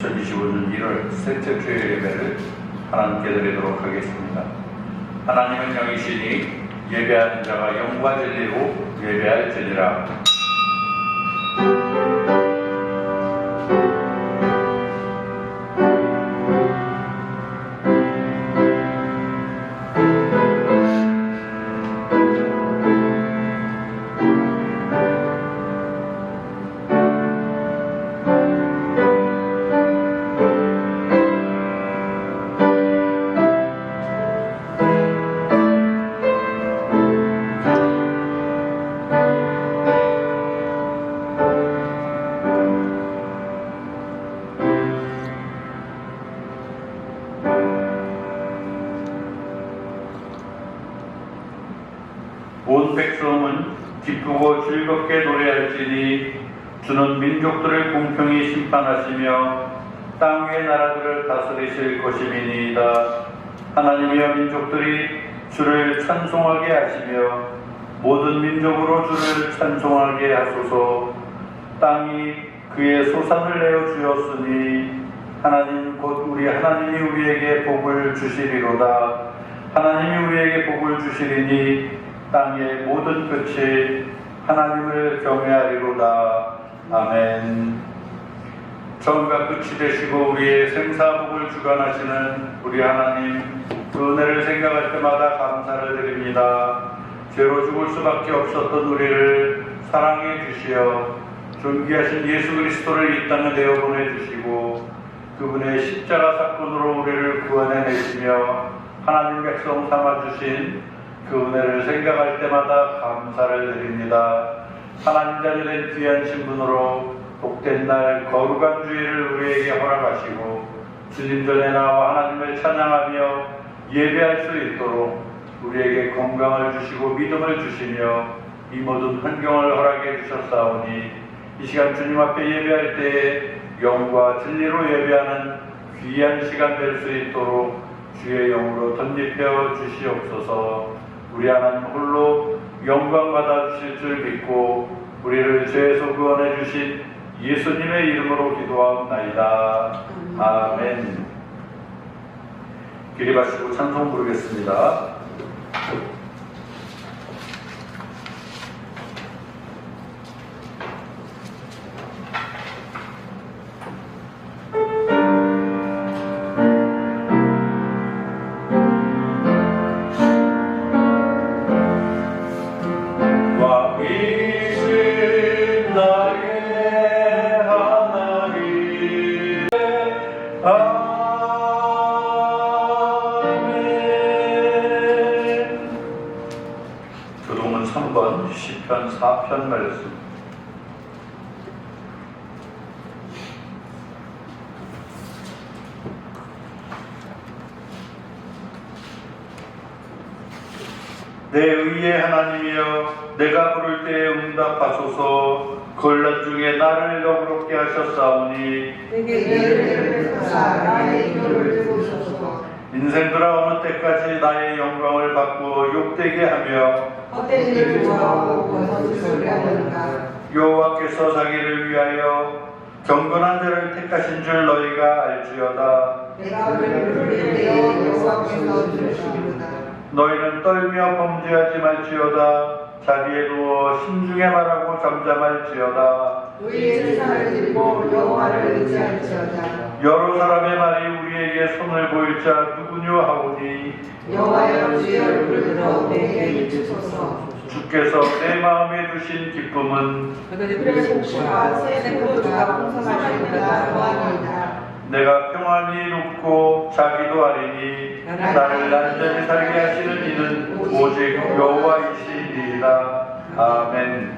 2025년 1월 셋째 주일 예배를 하나님께 드리도록 하겠습니다. 하나님은 영이시니 예배하는 자가 영과 진리로 예배할지니라. 온 백성은 기쁘고 즐겁게 노래할지니 주는 민족들을 공평히 심판하시며 땅 위의 나라들을 다스리실 것임이니이다. 하나님이여 민족들이 주를 찬송하게 하시며 모든 민족으로 주를 찬송하게 하소서. 땅이 그의 소산을 내어 주었으니 하나님 곧 우리 하나님이 우리에게 복을 주시리로다. 하나님이 우리에게 복을 주시리니 땅의 모든 끝이 하나님을 경외하리로다. 아멘. 처음과 끝이 되시고 우리의 생사복을 주관하시는 우리 하나님, 그 은혜를 생각할 때마다 감사를 드립니다. 죄로 죽을 수밖에 없었던 우리를 사랑해 주시어 존귀하신 예수 그리스도를 이 땅에 내어 보내주시고 그분의 십자가 사건으로 우리를 구원해내시며 하나님 백성 삼아주신 그 은혜를 생각할 때마다 감사를 드립니다. 하나님 자녀 된 귀한 신분으로 복된 날 거룩한 주일을 우리에게 허락하시고 주님 전에 나와 하나님을 찬양하며 예배할 수 있도록 우리에게 건강을 주시고 믿음을 주시며 이 모든 환경을 허락해 주셨사오니 이 시간 주님 앞에 예배할 때에 영과 진리로 예배하는 귀한 시간 될 수 있도록 주의 영으로 덧입혀 주시옵소서. 우리 하나님 홀로 영광 받아 주실 줄 믿고 우리를 죄에서 구원해 주신 예수님의 이름으로 기도하옵나이다. 아멘. 기립하시고 찬송 부르겠습니다. 교동은 3번 시편 4편 말씀. 내 의의 하나님이여, 내가 부를 때에 응답하소서. 곤란 중에 나를 너그럽게 하셨사오니 인생들아 어느 때까지 나의 영광을 바꾸어 욕되게 하며 여호와께서 자기를 위하여 경건한 자를 택하신 줄 너희가 알지어다. 너희는 떨며 범죄하지 말지어다. 자리에 누워 신중에 말하고 잠잠할지어다. 여러 사람의 말이 우리에게 손을 보일 자 누구뇨 하오니 여호와여 주의 얼굴을 들어 내게 비추소서. 주께서 내 마음에 두신 기쁨은 내가 평안히 눕고 자기도 하리니 나를 단전히 살게 하시는 이는 오직 여호와이시니이다. 아멘.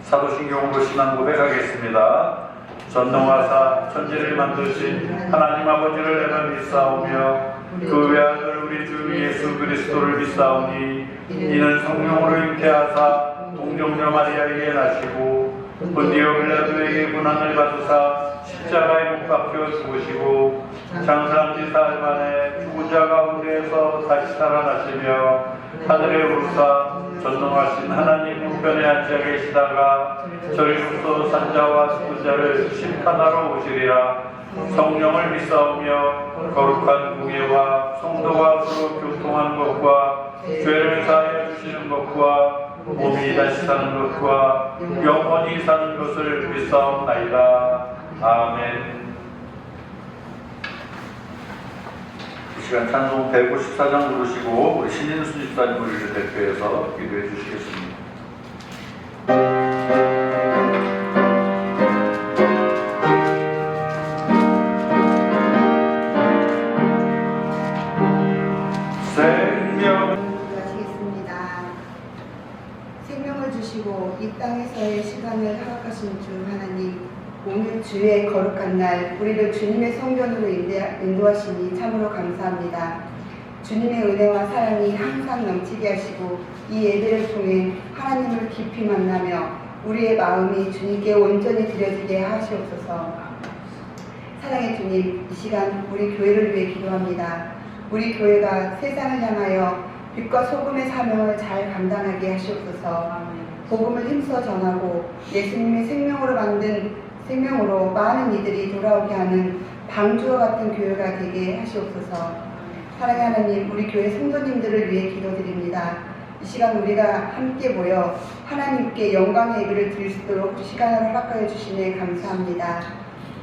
사도신경으로 신앙 고백하겠습니다. 전능하사 천지를 만드신 하나님 아버지를 내가 믿사오며 그 외아들 우리 주 예수 그리스도를 믿사오니 이는 성령으로 잉태하사 동정녀 마리아에게 나시고 본디오 빌라도에게 고난을 받으사 십자가에 못 박혀 죽으시고 장사한 지 사흘 만에 죽은 자 가운데에서 다시 살아나시며 하늘에 오르사 전능하신 하나님 우편에 앉아 계시다가 저리로서 산자와 죽은 자를 심판하러 오시리라. 성령을 믿사오며 거룩한 공예와 성도가 서로 교통하는 것과 죄를 사하여 주시는 것과 몸이 다시 사는 것과 영원히 사는 것을 믿사옵나이다. 아멘. 이 시간 찬송 154장 부르시고 우리 신인수 집사님 우리를 대표해서 기도해 주시겠습니다. 생명을 주시고 이 땅에서의 시간을 허락하신 주 하나님, 오늘 주의 거룩한 날 우리를 주님의 성전으로 인도하시니 참으로 감사합니다. 주님의 은혜와 사랑이 항상 넘치게 하시고 이 예배를 통해 하나님을 깊이 만나며 우리의 마음이 주님께 온전히 드려지게 하시옵소서. 사랑의 주님, 이 시간 우리 교회를 위해 기도합니다. 우리 교회가 세상을 향하여 빛과 소금의 사명을 잘 감당하게 하시옵소서. 복음을 힘써 전하고 예수님의 생명으로 많은 이들이 돌아오게 하는 방주와 같은 교회가 되게 하시옵소서. 사랑의 하나님, 우리 교회 성도님들을 위해 기도드립니다. 이 시간 우리가 함께 모여 하나님께 영광의 예배를 드릴 수 있도록 시간을 허락하여 주시네 감사합니다.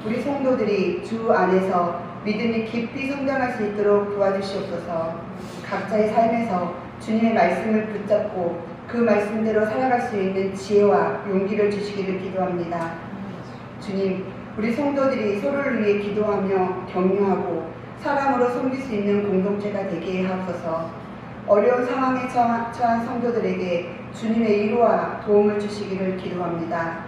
우리 성도들이 주 안에서 믿음이 깊이 성장할 수 있도록 도와주시옵소서. 각자의 삶에서 주님의 말씀을 붙잡고 그 말씀대로 살아갈 수 있는 지혜와 용기를 주시기를 기도합니다. 주님, 우리 성도들이 서로를 위해 기도하며 격려하고 사랑으로 섬길 수 있는 공동체가 되게 하옵소서. 어려운 상황에 처한 성도들에게 주님의 위로와 도움을 주시기를 기도합니다.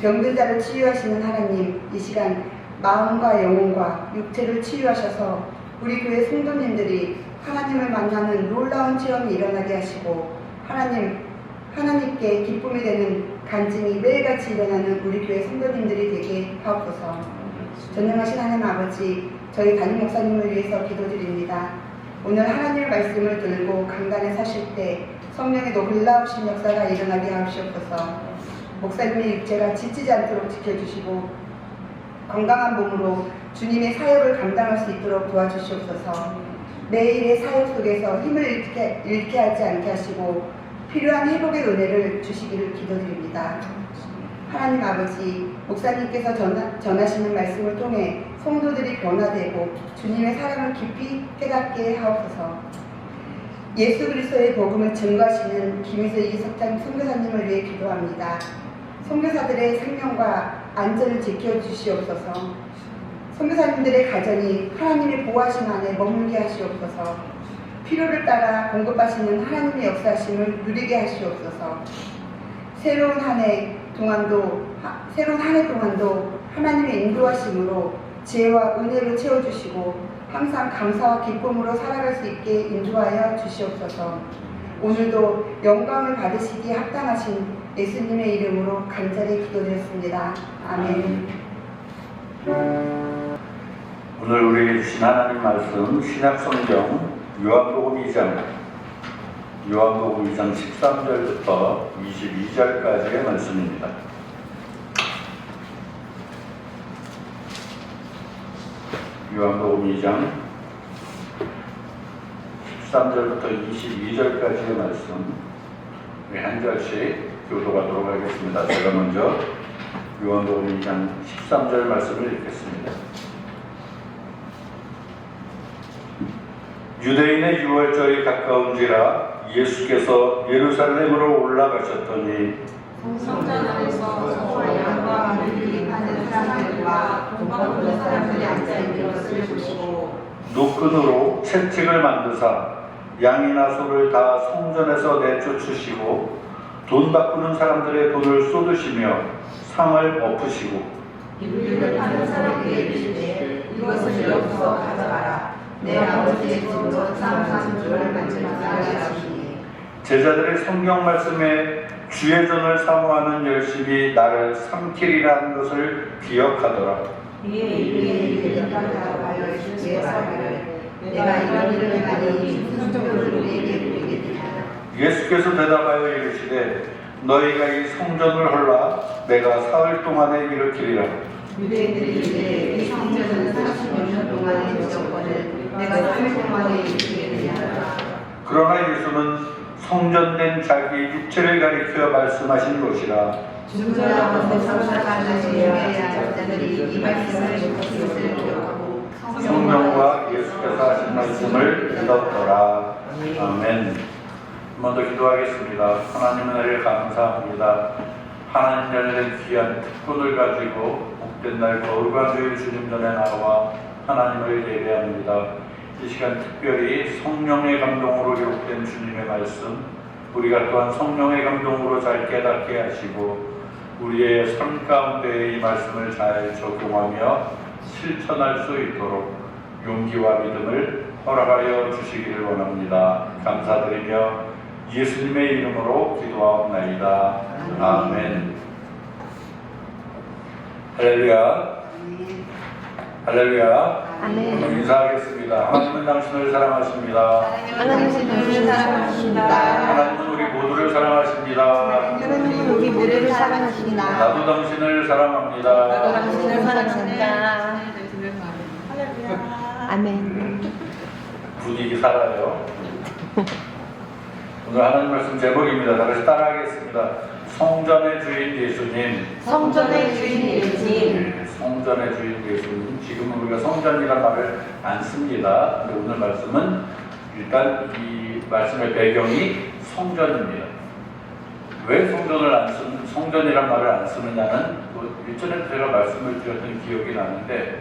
병든 자를 치유하시는 하나님, 이 시간 마음과 영혼과 육체를 치유하셔서 우리 교회 성도님들이 하나님을 만나는 놀라운 체험이 일어나게 하시고 하나님께 기쁨이 되는 간증이 매일같이 일어나는 우리 교회 성도님들이 되게 하옵소서. 전능하신 하나님 아버지, 저희 담임 목사님을 위해서 기도드립니다. 오늘 하나님의 말씀을 들고 강단에 서실 때 성령의 놀라우신 역사가 일어나게 하옵소서. 목사님의 육체가 지치지 않도록 지켜주시고 건강한 몸으로 주님의 사역을 감당할 수 있도록 도와주시옵소서. 매일의 사역 속에서 힘을 잃게 하지 않게 하시고 필요한 회복의 은혜를 주시기를 기도드립니다. 하나님 아버지, 목사님께서 전하시는 말씀을 통해 성도들이 변화되고 주님의 사랑을 깊이 깨닫게 하옵소서. 예수 그리스도의 복음을 증거하시는 김희수 이석장 선교사님을 위해 기도합니다. 선교사들의 생명과 안전을 지켜주시옵소서. 선교사님들의 가정이 하나님의 보호하심 안에 머물게 하시옵소서. 필요를 따라 공급하시는 하나님의 역사하심을 누리게 하시옵소서. 새로운 한 해 동안도 하나님의 인도하심으로 지혜와 은혜로 채워주시고 항상 감사와 기쁨으로 살아갈 수 있게 인도하여 주시옵소서. 오늘도 영광을 받으시기에 합당하신 예수님의 이름으로 간절히 기도드렸습니다. 아멘. 오늘 우리에게 주신 하나님 말씀 신약성경 요한복음 2장 13절부터 22절까지의 말씀입니다. 요한복음 2장 13절부터 22절까지의 말씀 우리 한 절씩 교도하도록 하겠습니다. 제가 먼저 요한복음 2장 13절 말씀을 읽겠습니다. 유대인의 유월절이 가까운지라 예수께서 예루살렘으로 올라가셨더니 성전 안에서 소와 양과 물이 파는 사람들과 돈과 부는 사람들이 앉아있는 것을 보시고 노끈으로 채찍을 만드사 양이나 소를 다 성전에서 내쫓으시고 돈 바꾸는 사람들의 돈을 쏟으시며 상을 엎으시고 물을 파는 사람에게 이르시되 이것을 여기서 가져가라. 내 아버지의 집으로 상상주를 만들어가라 하시니 제자들의 성경 말씀에 주의 전을 사모하는 열심이 나를 삼키리라는 것을 기억하더라. 이에 이르기를 하여 주의 사랑을 내가 이런 일을 행하니 무슨 종을 우리에게 보이겠느냐. 예수께서 대답하여 이르시되 너희가 이 성전을 헐라 내가 사흘 동안에 일으키리라. 유대인들이 이제 이 성전은 30년 동안의 지었거든 내가 3일 동안에 이르게 되리라. 그러나 예수는 성전된 자기의 육체를 가리켜 말씀하신 것이라. 주가 가운데 성사가 되어야 자들이 이 말씀을 듣는 것을 기억하고 성령과 예수께서 하신 말씀을 믿었더라. 아멘. 한 번 더 기도하겠습니다. 하나님 은혜를 감사합니다. 하나님 열린 귀한 특권을 가지고 복된 날 거룩한 주일 주님 전에 나와 하나님을 예배합니다. 이 시간 특별히 성령의 감동으로 기록된 주님의 말씀, 우리가 또한 성령의 감동으로 잘 깨닫게 하시고 우리의 삶 가운데 이 말씀을 잘 적용하며 실천할 수 있도록 용기와 믿음을 허락하여 주시기를 원합니다. 감사드리며 예수님의 이름으로 기도하옵나이다. 아멘. 할렐루야. 할렐루야. 아멘. 인사하겠습니다. 하나님은 당신을 사랑하십니다. 하나님은 당신을 사랑하십니다. 하나님은 우리 모두를 사랑하십니다. 하나님은 우리 모두를 사랑하십니다. 나도 당신을 사랑합니다. 나도 당신을 사랑합니다. 아멘. 분위기 살아요. 오늘 하나님 말씀 제목입니다. 다 같이 따라하겠습니다. 성전의 주인 예수님. 성전의 주인 예수님. 네, 성전의 주인 예수님. 지금은 우리가 성전이라는 말을 안 씁니다. 근데 오늘 말씀은 일단 이 말씀의 배경이 성전입니다. 왜 성전이란 말을 안 쓰느냐는 일전에 제가 말씀을 드렸던 기억이 나는데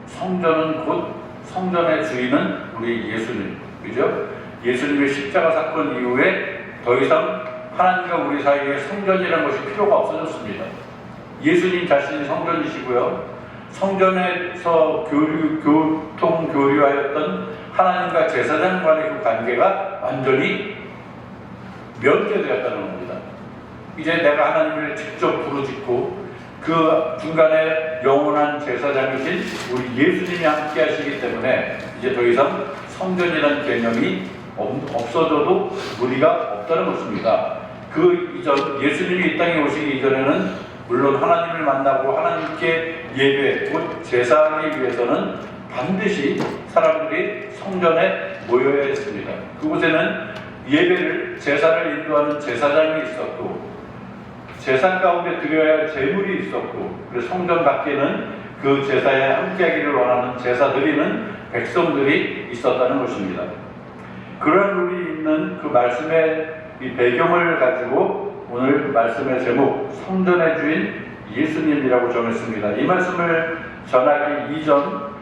성전은 곧 성전의 주인은 우리 예수님, 그죠? 예수님의 십자가 사건 이후에 더 이상 하나님과 우리 사이에 성전이라는 것이 필요가 없어졌습니다. 예수님 자신이 성전이시고요. 성전에서 교류하였던 하나님과 제사장 간의 그 관계가 완전히 면제되었다는 겁니다. 이제 내가 하나님을 직접 부르짖고 그 중간에 영원한 제사장이신 우리 예수님이 함께 하시기 때문에 이제 더 이상 성전이라는 개념이 없어져도 무리가 없다는 것입니다. 그 이전 예수님이 이 땅에 오시기 이전에는 물론 하나님을 만나고 하나님께 예배, 곧 제사하기 위해서는 반드시 사람들이 성전에 모여야 했습니다. 그곳에는 예배를, 제사를 인도하는 제사장이 있었고 제사 가운데 드려야 할 제물이 있었고 그래서 성전 밖에는 그 제사에 함께하기를 원하는 제사 드리는 백성들이 있었다는 것입니다. 그런 룰이 있는 그 말씀의 이 배경을 가지고 오늘 말씀의 제목 성전의 주인 예수님이라고 정했습니다. 이 말씀을 전하기 이전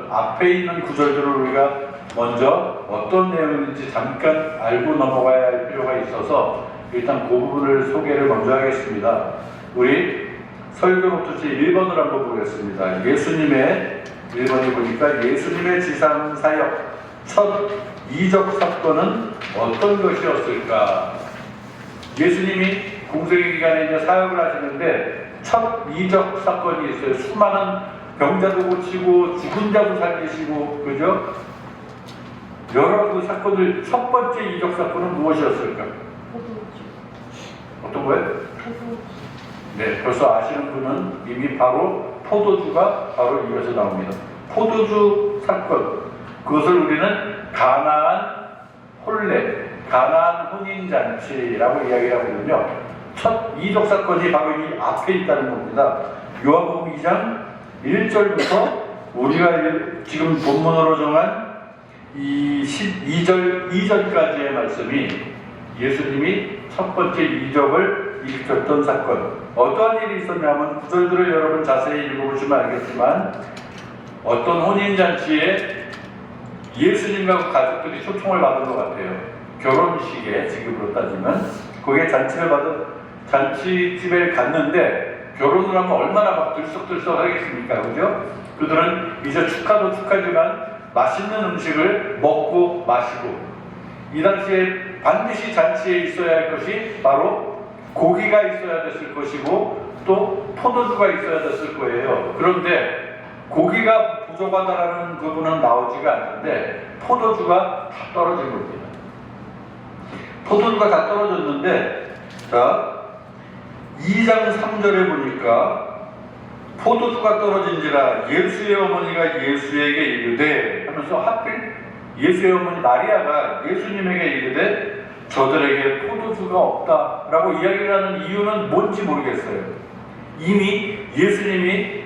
앞에 있는 구절들을 우리가 먼저 어떤 내용인지 잠깐 알고 넘어가야 할 필요가 있어서 일단 그 부분을 소개를 먼저 하겠습니다. 우리 설교 노트지 1번을 한번 보겠습니다. 예수님의 1번이 보니까 예수님의 지상 사역 첫 이적 사건은 어떤 것이었을까? 예수님이 공생의 기간에 이제 사역을 하시는데 첫 이적 사건이 있어요. 수많은 병자도 고치고 죽은 자도 살리시고 그죠? 여러 그 사건들 첫 번째 이적 사건은 무엇이었을까? 어떤 거예요? 네, 벌써 아시는 분은 이미 바로 포도주가 바로 이어서 나옵니다. 포도주 사건. 그것을 우리는 가나안 혼례, 가나안 혼인잔치라고 이야기를 하거든요. 첫 이적 사건이 바로 이 앞에 있다는 겁니다. 요한복음 2장 1절부터 우리가 지금 본문으로 정한 이 12절 2절까지의 말씀이 예수님이 첫 번째 이적을 일으켰던 사건. 어떠한 일이 있었냐면 구절들을 여러분 자세히 읽어보시면 알겠지만 어떤 혼인잔치에 예수님과 가족들이 초청을 받은 것 같아요. 결혼식에 지금으로 따지면 거기에 잔치집에 갔는데 결혼을 하면 얼마나 막 들썩들썩 하겠습니까? 그죠? 그들은 이제 축하도 축하지만 맛있는 음식을 먹고 마시고 이 당시에 반드시 잔치에 있어야 할 것이 바로 고기가 있어야 됐을 것이고 또 포도주가 있어야 됐을 거예요. 그런데 고기가 부족하다라는 부분은 나오지가 않는데 포도주가 다 떨어진 겁니다. 포도주가 다 떨어졌는데 자 2장 3절에 보니까 포도주가 떨어진지라 예수의 어머니가 예수에게 이르되 하면서 하필 예수의 어머니 마리아가 예수님에게 이르되 저들에게 포도주가 없다라고 이야기를 하는 이유는 뭔지 모르겠어요. 이미 예수님이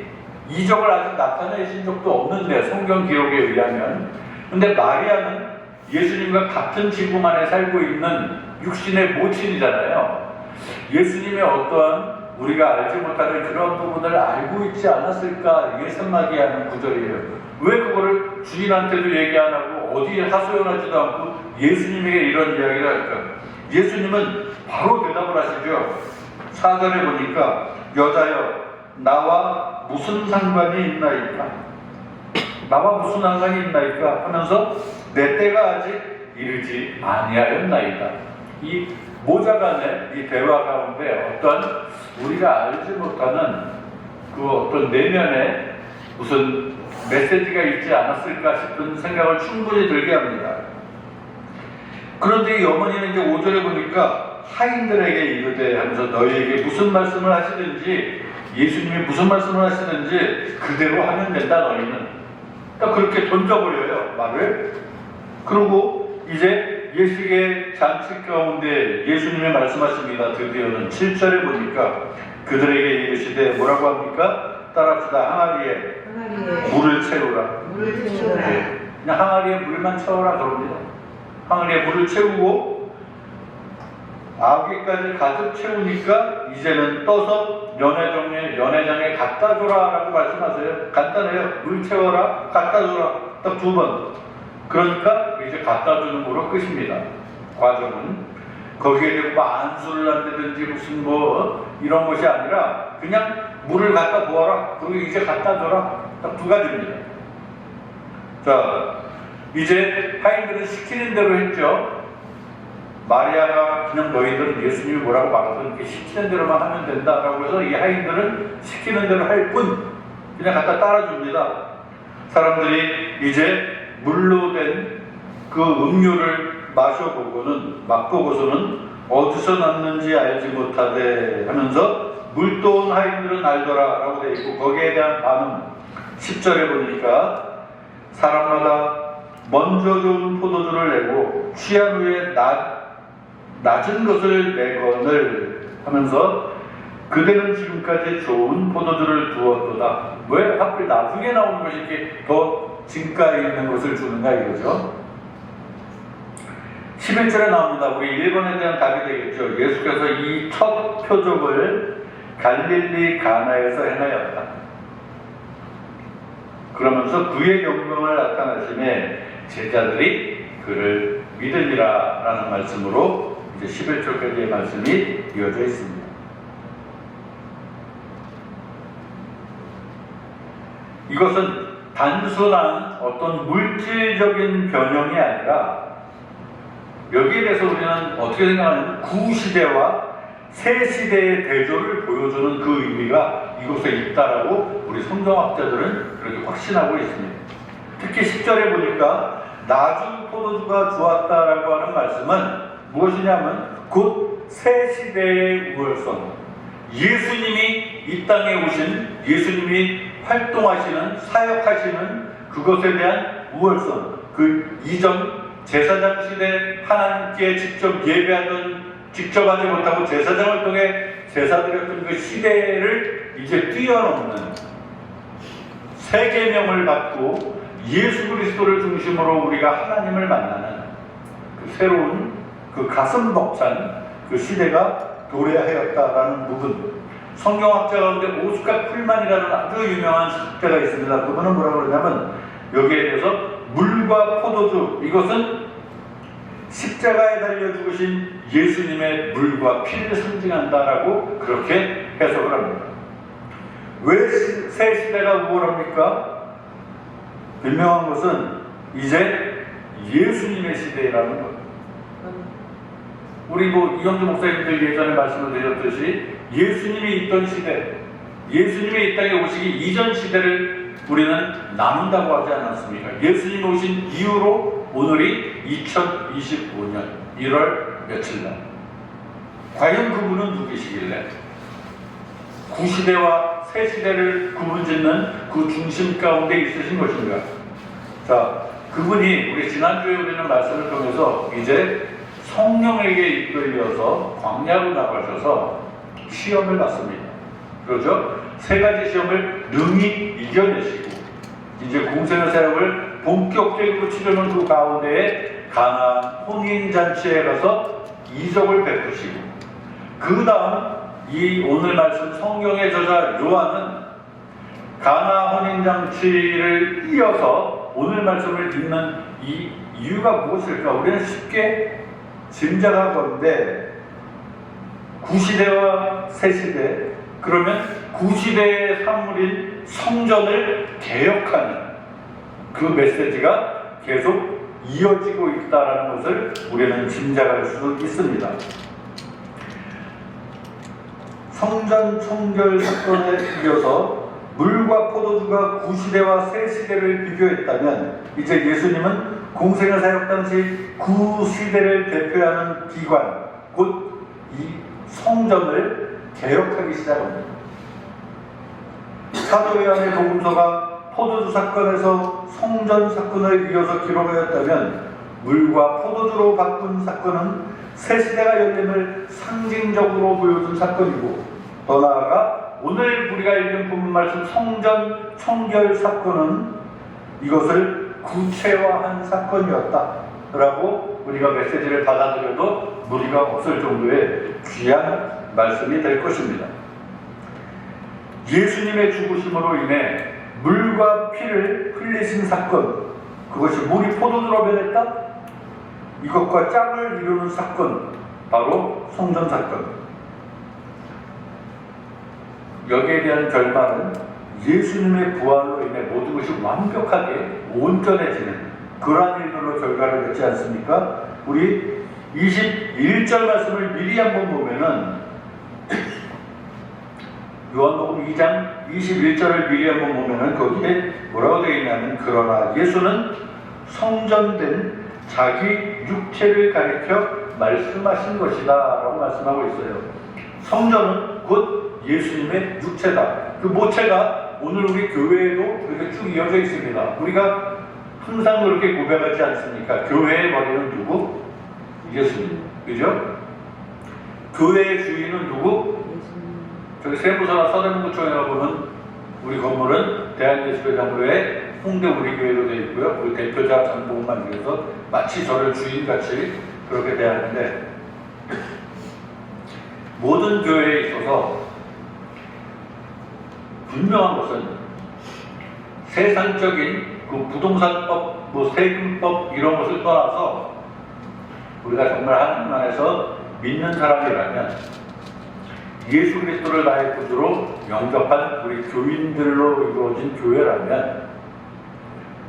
이적을 아직 나타내신 적도 없는데 성경 기록에 의하면. 근데 마리아는 예수님과 같은 지구 안에 살고 있는 육신의 모친이잖아요. 예수님의 어떠한 우리가 알지 못하는 그런 부분을 알고 있지 않았을까 예상하게 하는 구절이에요. 왜 그거를 주인한테도 얘기 안 하고 어디에 하소연하지도 않고 예수님에게 이런 이야기를 할까? 예수님은 바로 대답을 하시죠. 4절에 보니까 여자여 나와 무슨 상관이 있나이까? 나와 무슨 상관이 있나이까? 하면서 내 때가 아직 이르지 아니하였나이다. 이 모자 간의 이 대화 가운데 어떤 우리가 알지 못하는 그 어떤 내면에 무슨 메시지가 있지 않았을까 싶은 생각을 충분히 들게 합니다. 그런데 이 어머니는 이제 5절에 보니까 하인들에게 이르되 하면서 너희에게 무슨 말씀을 하시든지 예수님이 무슨 말씀을 하시든지 그대로 하면 된다 너희는. 딱 그렇게 던져버려요 말을. 그리고 이제 예식의 잔치 가운데 예수님이 말씀하십니다. 드디어는 7절에 보니까 그들에게 이르시되 뭐라고 합니까? 따라합시다. 항아리에 물을 채우라. 네. 그냥 항아리에 물만 채우라 그럽니다. 항아리에 물을 채우고 아귀까지 가득 채우니까 이제는 떠서 연회장에 갖다 줘라 라고 말씀하세요. 간단해요. 물 채워라, 갖다 줘라. 딱 2번. 그러니까 이제 갖다 주는 거로 끝입니다. 과정은. 거기에 대고 뭐 안수를 한다든지 무슨 뭐 이런 것이 아니라 그냥 물을 갖다 부어라. 그리고 이제 갖다 줘라. 딱 2가지입니다. 자, 이제 하인들은 시키는 대로 했죠. 마리아가 그냥 너희들은 예수님이 뭐라고 말하든 이렇게 시키는 대로만 하면 된다라고 해서 이 하인들은 시키는 대로 할 뿐 그냥 갖다 따라줍니다. 사람들이 이제 물로 된 그 음료를 맛보고서는 어디서 났는지 알지 못하되 하면서 물도온 하인들은 알더라 라고 되어 있고 거기에 대한 반응 10절에 보니까 사람마다 먼저 좋은 포도주를 내고 취한 후에 낮은 것을 내거늘 하면서 그대는 지금까지 좋은 포도주를 두었도다. 왜 하필 나중에 나오는 것이 이렇게 더 진가에 있는 것을 주는가 이거죠. 11절에 나옵니다. 우리 1번에 대한 답이 되겠죠. 예수께서 이 첫 표적을 갈릴리 가나에서 행하였다. 그러면서 그의 영광을 나타나심에 제자들이 그를 믿으리라 라는 말씀으로 이제 11절까지의 말씀이 이어져 있습니다. 이것은 단순한 어떤 물질적인 변형이 아니라 여기에 대해서 우리는 어떻게 생각하냐면 구시대와 새시대의 대조를 보여주는 그 의미가 이곳에 있다라고 우리 성경학자들은 그렇게 확신하고 있습니다. 특히 10절에 보니까 나중 포도주가 주었다라고 하는 말씀은 무엇이냐면 곧 새시대의 우월성, 예수님이 이 땅에 오신, 예수님이 활동하시는, 사역하시는 그것에 대한 우월성, 그 이전 제사장 시대 하나님께 직접 예배하던, 직접 하지 못하고 제사장을 통해 제사 드렸던 그 시대를 이제 뛰어넘는 새 계명을 받고 예수 그리스도를 중심으로 우리가 하나님을 만나는 그 새로운 그 가슴 벅찬 그 시대가 도래하였다라는 부분. 성경학자 가운데 오스카 풀만이라는 아주 유명한 학자가 있습니다. 그분은 뭐라고 그러냐면 여기에 대해서 물과 포도주, 이것은 십자가에 달려 죽으신 예수님의 물과 피를 상징한다라고 그렇게 해석을 합니다. 왜 새 시대가 우월합니까? 분명한 것은 이제 예수님의 시대라는 것. 우리 뭐 이영주 목사님들 예전에 말씀을 드렸듯이 예수님이 있던 시대, 예수님이 이 땅에 오시기 이전 시대를 우리는 나눈다고 하지 않았습니까? 예수님이 오신 이후로 오늘이 2025년 1월 며칠 날. 과연 그분은 누구시길래 구시대와 새 시대를 구분짓는 그 중심 가운데 있으신 것인가? 자, 그분이 우리 지난주에 우리는 말씀을 통해서 이제 성령에게 이끌려서 광야로 나가셔서 시험을 받습니다. 그렇죠? 세 가지 시험을 능히 이겨내시고 이제 공생의 사역을 본격적으로 치르는 그 가운데에 가나안 혼인잔치에 가서 이적을 베푸시고 그 다음 이 오늘 말씀 성경의 저자 요한은 가나 혼인잔치를 이어서 오늘 말씀을 읽는 이 이유가 무엇일까? 우리는 쉽게 짐작하건대 구시대와 새시대, 그러면 구시대의 산물인 성전을 개혁하는 그 메시지가 계속 이어지고 있다는 것을 우리는 짐작할 수 있습니다. 성전 청결 사건에 이어서 물과 포도주가 구시대와 새시대를 비교했다면 이제 예수님은 공생의 사역 당시 구시대를 대표하는 기관, 곧 이 성전을 개혁하기 시작합니다. 사도 요한의 복음서가 포도주 사건에서 성전 사건을 이어서 기록하였다면 물과 포도주로 바꾼 사건은 새시대가 열림을 상징적으로 보여준 사건이고 더 나아가 오늘 우리가 읽은 본문 말씀 성전 청결 사건은 이것을 구체화한 사건이었다라고 우리가 메시지를 받아들여도 무리가 없을 정도의 귀한 말씀이 될 것입니다. 예수님의 죽으심으로 인해 물과 피를 흘리신 사건, 그것이 물이 포도주로 변했다? 이것과 짝을 이루는 사건, 바로 성전 사건. 여기에 대한 결말은 예수님의 부활로 인해 모든 것이 완벽하게 온전해지는 그러한 일들로 결과를 맺지 않습니까? 우리 21절 말씀을 미리 한번 보면은 요한복음 2장 21절을 미리 한번 보면은 거기에 뭐라고 되어 있냐면 그러나 예수는 성전된 자기 육체를 가리켜 말씀하신 것이다 라고 말씀하고 있어요. 성전은 곧 예수님의 육체다. 그 모체가 오늘 우리 교회에도 그렇게 쭉 이어져 있습니다. 우리가 항상 그렇게 고백하지 않습니까? 교회의 머리는 누구? 예수님. 그죠? 교회의 주인은 누구? 저기 세무서나 서대문구청에 가보면 우리 건물은 대한예수교장로회 홍대 우리 교회로 되어 있고요. 우리 대표자 장복만 위해서 마치 저를 주인같이 그렇게 대하는데 모든 교회에 있어서 분명한 것은 세상적인 그 부동산법, 뭐 세금법 이런 것을 떠나서 우리가 정말 하나님 안에서 믿는 사람이라면 예수 그리스도를 나의 구주로 영접한 우리 교인들로 이루어진 교회라면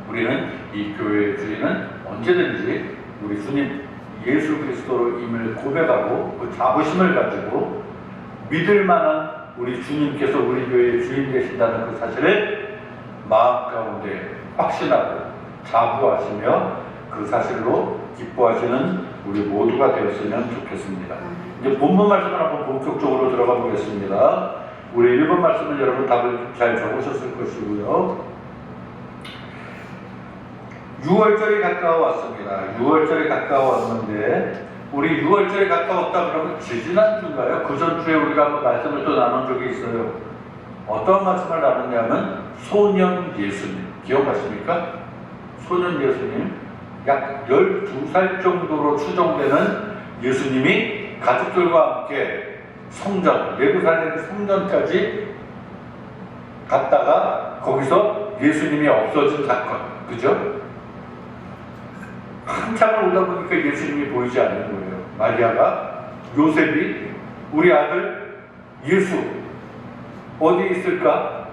우리는 이 교회의 주인은 언제든지 우리 주님 예수 그리스도로 임을 고백하고 그 자부심을 가지고 믿을 만한 우리 주님께서 우리 교회의 주인 되신다는 그 사실을 마음 가운데 확신하고 자부하시며 그 사실로 기뻐하시는 우리 모두가 되었으면 좋겠습니다. 이제 본문 말씀을 한번 본격적으로 들어가 보겠습니다. 우리 1번 말씀은 여러분 답을 잘 적으셨을 것이고요. 6월절이 가까워왔습니다. 6월절이 가까워왔는데 우리 6월절이 가까웠다 그러면 지지난주인가요? 그 전주에 우리가 한번 말씀을 또 나눈 적이 있어요. 어떤 말씀을 나눴냐면 소년 예수님 기억하십니까? 소년 예수님 약 12살 정도로 추정되는 예수님이 가족들과 함께 성전, 예루살렘 성전까지 갔다가 거기서 예수님이 없어진 사건, 그죠? 한참을 오다 보니까 예수님이 보이지 않는 거예요. 마리아가 요셉이 우리 아들 예수 어디 있을까?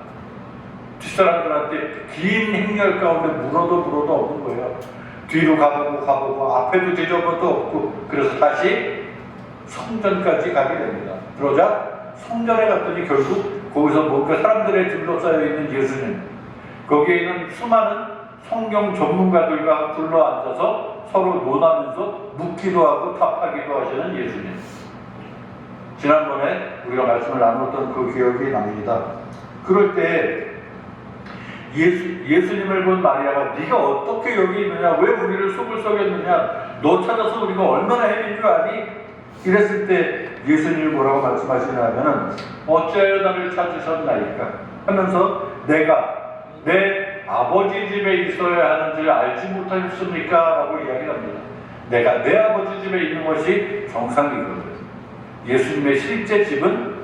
뒷사람들한테 긴 행렬 가운데 물어도 없는 거예요. 뒤로 가보고 앞에도 뒤져봐도 없고 그래서 다시 성전까지 가게 됩니다. 그러자 성전에 갔더니 결국 거기서 뭔가 사람들에 둘러싸여 있는 예수님, 거기에 있는 수많은 성경 전문가들과 둘러앉아서 서로 논하면서 묻기도 하고 답하기도 하시는 예수님. 지난번에 우리가 말씀을 나눴던 그 기억이 납니다. 그럴 때 예수님을 본 마리아가 네가 어떻게 여기 있느냐, 왜 우리를 속을 썩였느냐, 너 찾아서 우리가 얼마나 헤맨 줄 아니? 이랬을 때 예수님이 뭐라고 말씀하시냐면은 어찌하여 나를 찾으셨나이까 하면서 내가 내 아버지 집에 있어야 하는 줄 알지 못하셨습니까? 라고 이야기합니다. 내가 내 아버지 집에 있는 것이 정상이거든. 예수님의 실제 집은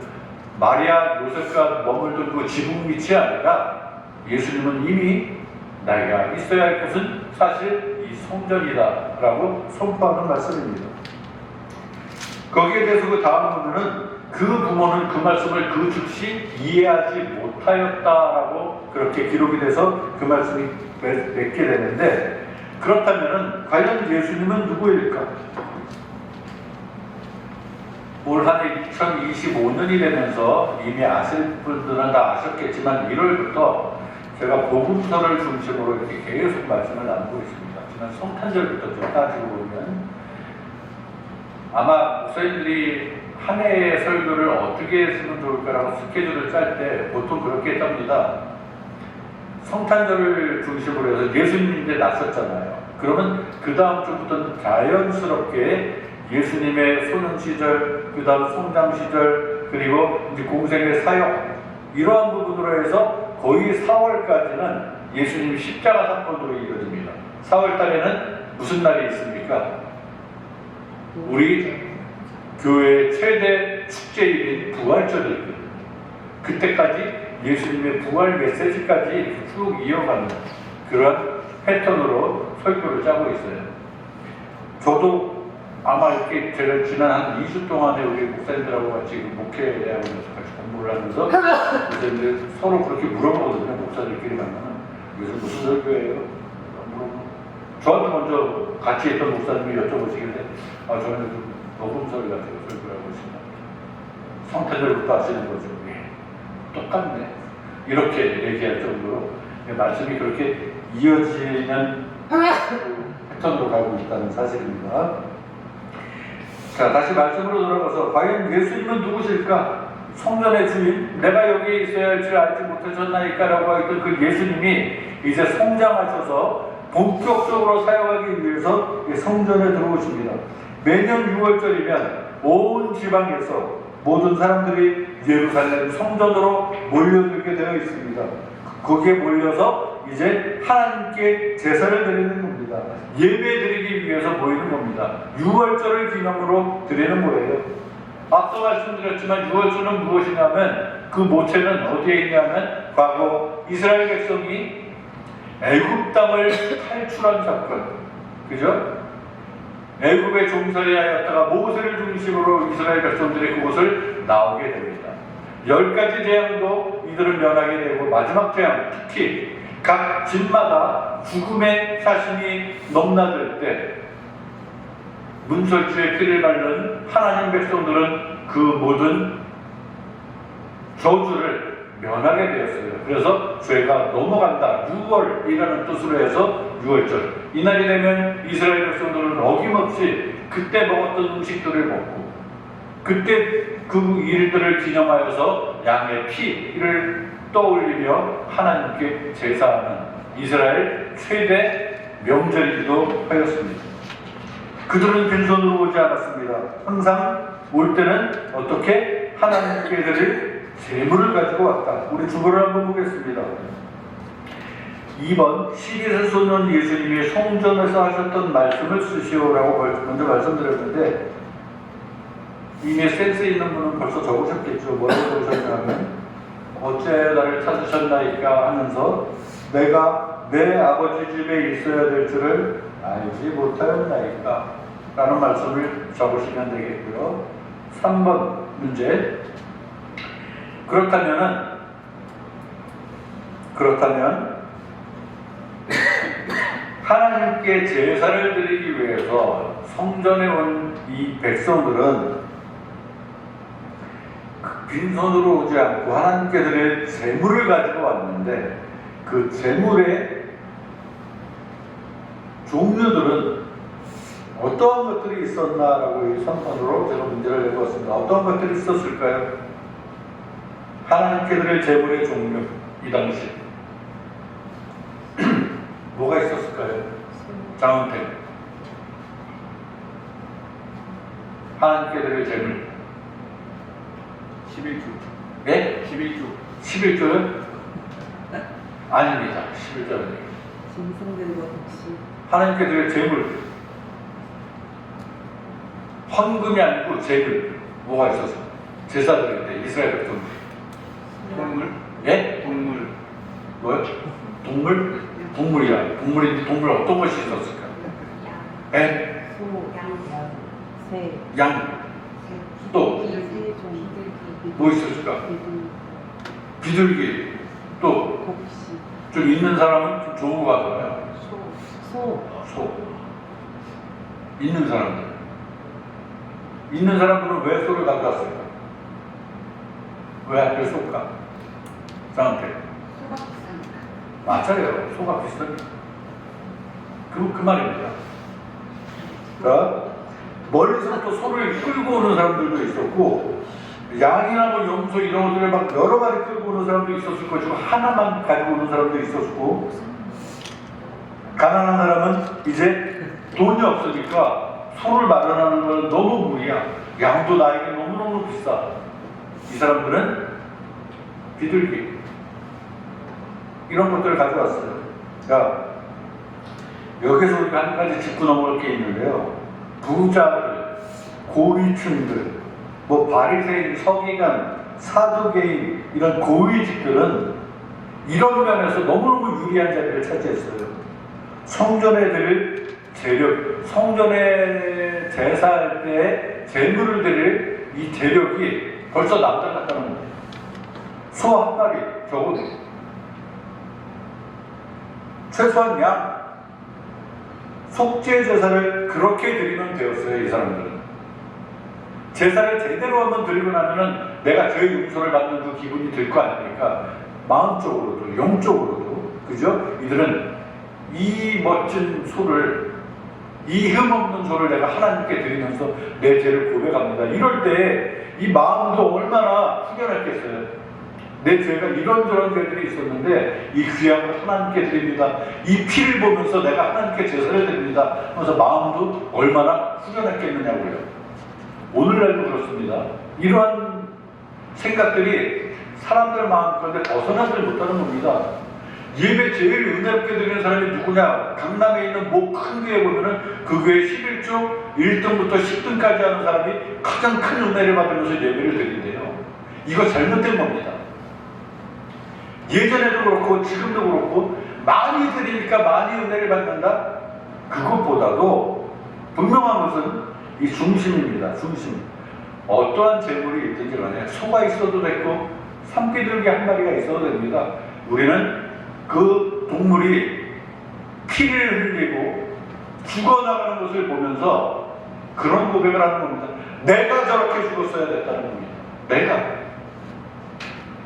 마리아 요셉과 머물던 그 지붕 밑이 아니라 예수님은 이미 나이가 있어야 할 것은 사실 이 성전이다 라고 선포하는 말씀입니다. 거기에 대해서 그 다음 부분은 그 부모는 그 말씀을 그 즉시 이해하지 못하였다라고 그렇게 기록이 돼서 그 말씀이 맺게 되는데, 그렇다면 과연 예수님은 누구일까? 올 한 해 2025년이 되면서 이미 아실 분들은 다 아셨겠지만 1월부터 제가 복음서를 중심으로 이렇게 계속 말씀을 나누고 있습니다. 지난 성탄절부터 좀 따지고 보면 아마 목사님들이 한 해의 설교를 어떻게 했으면 좋을까라고 스케줄을 짤 때 보통 그렇게 했답니다. 성탄절을 중심으로 해서 예수님이 이제 났었잖아요. 그러면 그 다음 주부터는 자연스럽게 예수님의 소년 시절, 그 다음 성장 시절, 그리고 이제 공생의 사역, 이러한 부분으로 해서 거의 4월까지는 예수님이 십자가 사건으로 이루어집니다. 4월 달에는 무슨 날이 있습니까? 우리 교회의 최대 축제일인 부활절이 있거든요. 그때까지 예수님의 부활 메시지까지 쭉 이어가는 그런 패턴으로 설교를 짜고 있어요. 저도 아마 이렇게 제가 지난 한 2주 동안에 우리 목사님들하고 같이 목회대학원에서 같이 공부를 하면서 목사님들 서로 그렇게 물어보거든요. 목사들끼리 만나면 요즘 무슨 설교예요? 저한테 먼저 같이 있던 목사님이 여쭤보시길래 저는 복음서를 가지고 설교를 하고 있습니다. 성탄절부터 하시는 거죠. 똑같네. 이렇게 얘기할 정도로 말씀이 그렇게 이어지는 패턴으로 가고 있다는 사실입니다. 자, 다시 말씀으로 돌아가서 과연 예수님은 누구실까? 성전의 주인, 내가 여기에 있어야 할 줄 알지 못하셨나이까? 라고 했던 그 예수님이 이제 성장하셔서 본격적으로 사역하기 위해서 성전에 들어오십니다. 매년 6월절이면 온 지방에서 모든 사람들이 예루살렘 성전으로 몰려들게 되어 있습니다. 거기에 몰려서 이제 하나님께 제사를 드리는 겁니다. 예배 드리기 위해서 모이는 겁니다. 6월절을 기념으로 드리는 거예요. 앞서 말씀드렸지만 6월절은 무엇이냐면 그 모체는 어디에 있냐면 과거 이스라엘 백성이 애굽 땅을 탈출한 사건, 그죠? 애굽의 종살이 하였다가 모세를 중심으로 이스라엘 백성들이 그곳을 나오게 됩니다. 10가지 재앙도 이들은 면하게 되고 마지막 재앙, 특히 각 집마다 죽음의 사신이 넘나들 때 문설주의 피를 바른 하나님 백성들은 그 모든 저주를 면하게 되었어요. 그래서 죄가 넘어간다. 6월이라는 뜻으로 해서 6월절. 이날이 되면 이스라엘 백성들은 어김없이 그때 먹었던 음식들을 먹고 그때 그 일들을 기념하여서 양의 피를 떠올리며 하나님께 제사하는 이스라엘 최대 명절이기도 하였습니다. 그들은 빈손으로 오지 않았습니다. 항상 올 때는 어떻게 하나님께 드릴 재물을 가지고 왔다. 우리 주보를 한번 보겠습니다. 2번 12세 소년 예수님이 성전에서 하셨던 말씀을 쓰시오라고 먼저 말씀드렸는데 이미 센스 있는 분은 벌써 적으셨겠죠. 뭐라고 적으셨냐면 어째 나를 찾으셨나이까 하면서 내가 내 아버지 집에 있어야 될 줄을 알지 못하였나이까 라는 말씀을 적으시면 되겠고요. 3번 문제, 그렇다면 하나님께 제사를 드리기 위해서 성전에 온 이 백성들은 빈손으로 오지 않고 하나님께 드릴 재물을 가지고 왔는데 그 재물의 종류들은 어떠한 것들이 있었나라고 이 3번으로 제가 문제를 내보았습니다. 어떠한 것들이 있었을까요? 하나님께 드릴 제물의 종류, 이 당시 뭐가 있었을까요? 장은택. 하나님께 드릴 제물 11주. 예? 11주. 11조요? 아닙니다. 11조는 짐승들과 독시. 하나님께 드릴 제물, 헌금이 아니고 제물. 뭐가 있었어? 제사 드릴 때 이스라엘 백성. 동물. 예? 동물. 뭐요? 동물? 동물이야. 동물인데 동물 어떤 것이 있었을까? 예? 소, 양, 새, 양. 또 뭐 있었을까? 비둘기. 또 독시, 좀 있는 사람은 좀 좋은 거 같잖아요. 소, 소. 있는 사람들. 있는 사람들은 왜 소를 가져왔을까? 왜 하필 소일까? 장한테. 맞아요. 소가 비슷합니다. 그 말입니다. 자, 멀리서 또 소를 끌고 오는 사람들도 있었고, 양이나 뭐 염소 이런 것들을 막 여러 마리 끌고 오는 사람도 있었을 것이고, 하나만 가지고 오는 사람도 있었고, 가난한 사람은 이제 돈이 없으니까 소를 마련하는 건 너무 무리야. 양도 나에게 너무너무 비싸. 이 사람들은 비둘기 이런 것들을 가져왔어요. 그러니까 여기서 우리가 한 가지 짚고 넘어갈 게 있는데요. 부자들, 고위층들, 뭐 바리새인, 서기관, 사두개인 이런 고위직들은 이런 면에서 너무너무 유리한 자리를 차지했어요. 성전에 드릴 재력, 성전에 제사할 때 재물을 드릴 이 재력이 벌써 남달랐다는 거예요. 소 한 마리 적어도 최소한 양 속죄 제사를 그렇게 드리면 되었어요. 이 사람들은 제사를 제대로 한번 드리고 나면은 내가 죄 용서를 받는 그 기분이 들 거 아닙니까? 마음적으로도 영적으로도. 그죠? 이들은 이 멋진 소를, 이 흠없는 소를 내가 하나님께 드리면서 내 죄를 고백합니다. 이럴 때 이 마음도 얼마나 후련했겠어요. 내 죄가 이런저런 죄들이 있었는데 이 귀한 걸 하나님께 드립니다. 이 피를 보면서 내가 하나님께 제사를 드립니다. 하면서 마음도 얼마나 후련했겠느냐고요. 오늘날도 그렇습니다. 이러한 생각들이 사람들 마음 가운데 벗어나지 못하는 겁니다. 예배 제일 은혜롭게 드리는 사람이 누구냐? 강남에 있는 뭐 큰 교회 보면은 그 교회 11조 1등부터 10등까지 하는 사람이 가장 큰 은혜를 받으면서 예배를 드린대요. 이거 잘못된 겁니다. 예전에도 그렇고 지금도 그렇고 많이 드리니까 많이 은혜를 받는다? 그것보다도 분명한 것은 이 중심입니다. 중심. 어떠한 재물이 있든지 간에 소가 있어도 됐고 산비둘기 한 마리가 있어도 됩니다. 우리는 그 동물이 피를 흘리고 죽어나가는 것을 보면서 그런 고백을 하는 겁니다. 내가 저렇게 죽었어야 됐다는 겁니다.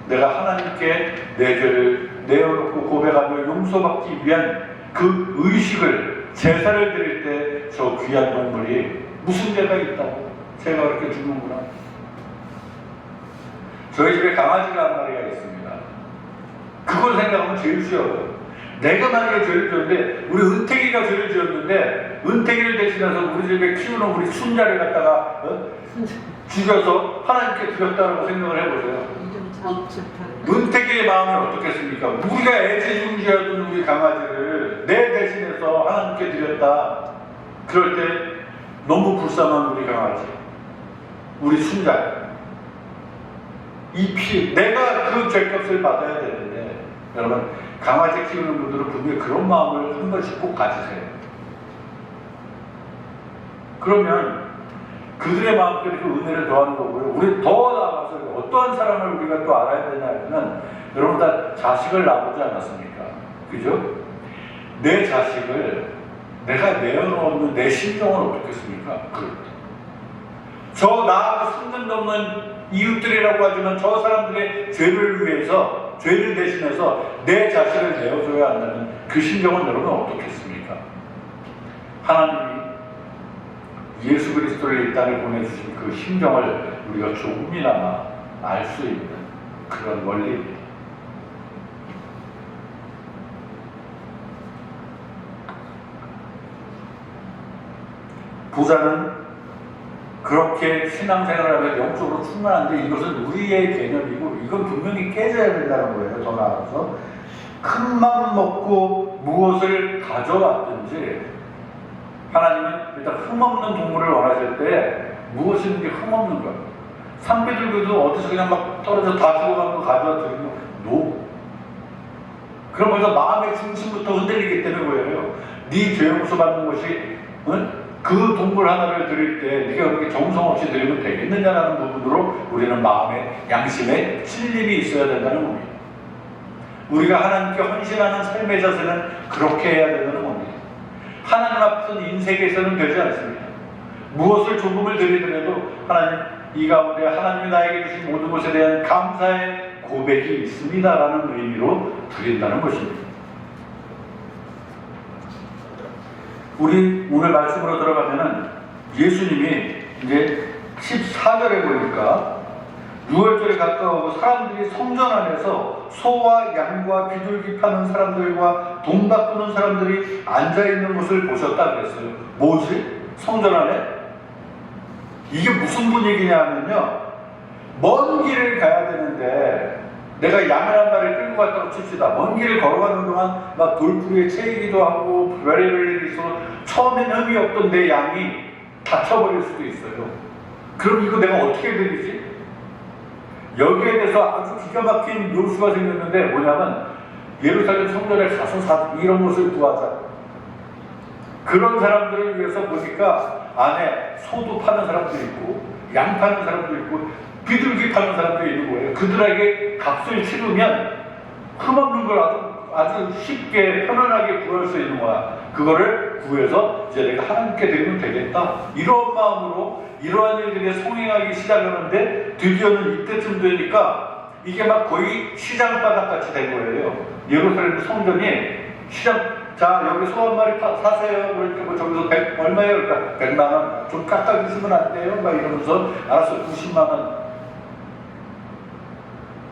내가 하나님께 내 죄를 내어놓고 고백하며 용서받기 위한 그 의식을 제사를 드릴 때 저 귀한 동물이 무슨 죄가 있다고 제가 그렇게 죽는구나. 저희 집에 강아지가 한 마리가 있습니다. 그걸 생각하면 제일 쉬워요. 내가 만약에 죄를 지었는데 우리 은택이가 죄를 지었는데 은택이를 대신해서 우리 집에 키우는 우리 순자를 갖다가 죽여서 하나님께 드렸다고 생각을 해보세요. 은택이의 마음이 어떻겠습니까? 우리가 애지중지하던 우리 강아지를 내 대신해서 하나님께 드렸다. 그럴 때 너무 불쌍한 우리 강아지, 우리 순자, 이 피, 내가 그 죄값을 받아야 되는데, 여러분 강아지 키우는 분들은 분명히 그런 마음을 한 번씩 꼭 가지세요. 그러면 그들의 마음들이 그 은혜를 더하는 거고요. 우리 더 나아가서 어떠한 사람을 우리가 또 알아야 되냐면, 여러분 다 자식을 낳아보지 않았습니까? 그죠? 내 자식을 내가 내어놓는 내 심정은 어떻겠습니까? 저 나하고 상관 넘는 이웃들이라고 하지만 저 사람들의 죄를 위해서, 죄를 대신해서 내 자식을 내어줘야 한다는 그 심정은 여러분 어떻겠습니까? 하나님이 예수 그리스도를 이 땅에 보내주신 그 심정을 우리가 조금이나마 알 수 있는 그런 원리입니다. 부자는 그렇게 신앙생활을 하면 영적으로 충만한데 이것은 우리의 개념이고 이건 분명히 깨져야 된다는 거예요. 더 나아가서 큰맘 먹고 무엇을 가져왔든지 하나님은 일단 흠없는 동물을 원하실 때 무엇이 있는 게 흠없는 거예요. 상비들도 어디서 그냥 막 떨어져 다 죽어가고 가져와 드리면 노. 그럼 벌써 마음의 중심부터 흔들리기 때문에 뭐예요? 네 죄 용서 받는 것이 그 동물 하나를 드릴 때 네가 그렇게 정성 없이 드리면 되겠느냐라는 부분으로 우리는 마음의 양심에 찔림이 있어야 된다는 겁니다. 우리가 하나님께 헌신하는 삶의 자세는 그렇게 해야 된다는 겁니다. 하나님 앞에서는 인생에서는 되지 않습니다. 무엇을 조금을 드리더라도 하나님 이 가운데 하나님이 나에게 주신 모든 것에 대한 감사의 고백이 있습니다라는 의미로 드린다는 것입니다. 우리 오늘 말씀으로 들어가면은 예수님이 이제 14절에 보니까 6월절에 가까우고 사람들이 성전 안에서 소와 양과 비둘기 파는 사람들과 돈 바꾸는 사람들이 앉아있는 것을 보셨다 그랬어요. 뭐지? 성전 안에? 이게 무슨 분위기냐 하면요, 먼 길을 가야 되는데 내가 양을 한 마리를 끌고 갔다고 칩시다. 먼 길을 걸어가는 동안 막 돌풀이에 채이기도 하고 별의별 일이 있어 처음엔 흠이 없던 내 양이 다쳐버릴 수도 있어요. 그럼 이거 내가 어떻게 드리지? 여기에 대해서 아주 기가 막힌 묘수가 생겼는데 뭐냐면 예루살렘 성전에 가서 이런 것을 구하자. 그런 사람들을 위해서 보니까 안에 소도 파는 사람도 있고 양 파는 사람도 있고 비둘기 파는 사람도 있는 거예요. 그들에게 값을 치르면 흠없는 걸 아주 쉽게 편안하게 구할 수 있는 거야. 그거를 구해서 이제 내가 하나님께 드리면 되겠다. 이런 마음으로 이러한 일들이 성행하기 시작하는데 드디어는 이때쯤 되니까 이게 막 거의 시장 바닥같이 된 거예요. 예루살렘 성전이 시장, 자 여기 소 한 마리 사세요. 그러니까 뭐 저기서 100 얼마예요? 그러니까 100만 원. 좀 깎아주시면 안 돼요? 막 이러면서 알았어 90만 원.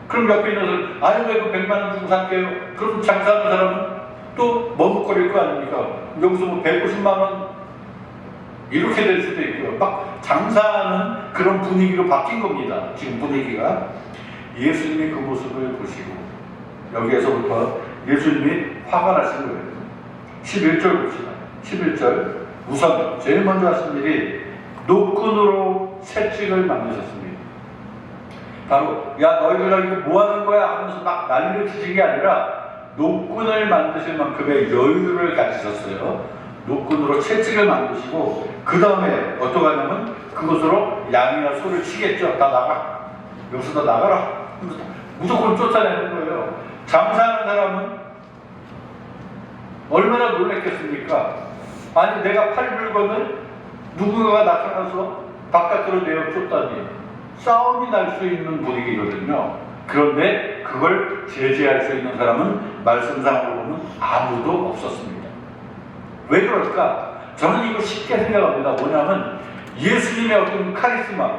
그럼 옆에 있는 사람, 아니 왜 그 100만 원 주고 살게요? 그럼 장사하는 사람은 또 머뭇거릴 거 아닙니까? 여기서 뭐 150만 원 이렇게 될 수도 있고요. 막 장사하는 그런 분위기로 바뀐 겁니다. 지금 분위기가. 예수님이 그 모습을 보시고 여기에서부터 예수님이 화가 나신 거예요. 11절 봅시다. 11절 우선 제일 먼저 하신 일이 노끈으로 채찍을 만드셨습니다. 바로 야 너희들 이거 뭐 하는 거야 하면서 막 난리를 치신 게 아니라 노끈을 만드실 만큼의 여유를 가지셨어요. 노끈으로 채찍을 만드시고 그 다음에 어떡하냐면 그것으로 양이나 소를 치겠죠. 다 나가. 여기서 다 나가라. 무조건 쫓아내는 거예요. 장사하는 사람은 얼마나 놀랐겠습니까? 아니 내가 팔 물건을 누군가가 나타나서 바깥으로 내어 쫓다니 싸움이 날 수 있는 분위기거든요. 그런데 그걸 제지할 수 있는 사람은 말씀상으로 보면 아무도 없었습니다. 왜 그럴까? 저는 이거 쉽게 생각합니다. 뭐냐면 예수님의 어떤 카리스마,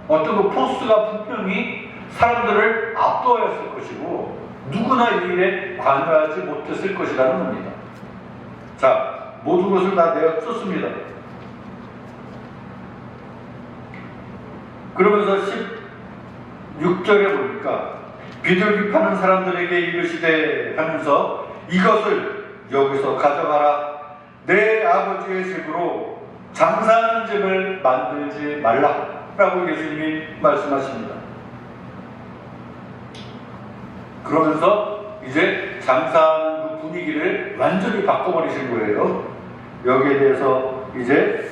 어떤 그 포스가 분명히 사람들을 압도하였을 것이고 누구나 이 일에 관여하지 못했을 것이라는 겁니다. 자, 모든 것을 다 내어 쫓습니다. 그러면서 16절에 보니까 비둘기 파는 사람들에게 이르시되 하면서 이것을 여기서 가져가라. 내 아버지의 집으로 장사하는 집을 만들지 말라 라고 예수님이 말씀하십니다. 그러면서 이제 장사하는 그 분위기를 완전히 바꿔버리신 거예요. 여기에 대해서 이제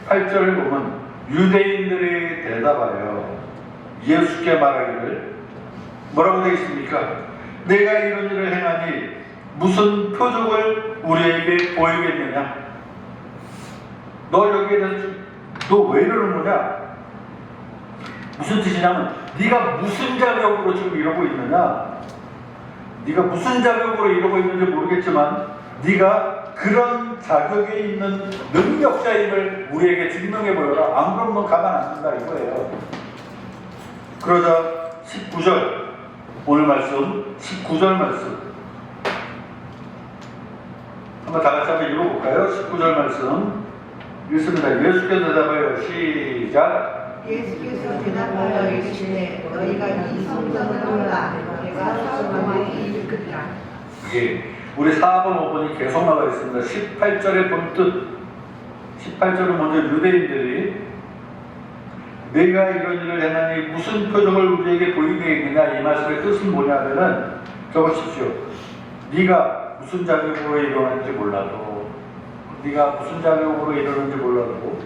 18절을 보면 유대인들이 대답하여 예수께 말하기를 뭐라고 되어 있습니까? 내가 이런 일을 행하니 무슨 표적을 우리에게 보이겠느냐? 너 여기에 대해서 너 왜 이러는 거냐? 무슨 뜻이냐면 네가 무슨 자격으로 지금 이러고 있느냐? 네가 무슨 자격으로 이러고 있는지 모르겠지만 네가 그런 자격에 있는 능력자임을 우리에게 증명해 보여라. 안 그러면 가만 안 둔다 이거예요. 그러자 19절 오늘 말씀 19절 말씀 한번 다 같이 한번 읽어볼까요? 19절 말씀 읽습니다. 예수께서 대답하여 시작. 예수께서 대답하여 이르시되 너희가 이 성전을 떠나 내가 사흘 동안 일으키리라. 예, 우리 4번 5번이 계속 나와 있습니다. 18절의 본뜻 18절은 먼저 유대인들이 내가 이런 일을 했나니 무슨 표적을 우리에게 보이겠느냐, 이 말씀의 뜻은 뭐냐면은 적으십시오. 네가 무슨 자격으로 일어났는지 몰라도, 네가 무슨 자격으로 일어났는지 몰라도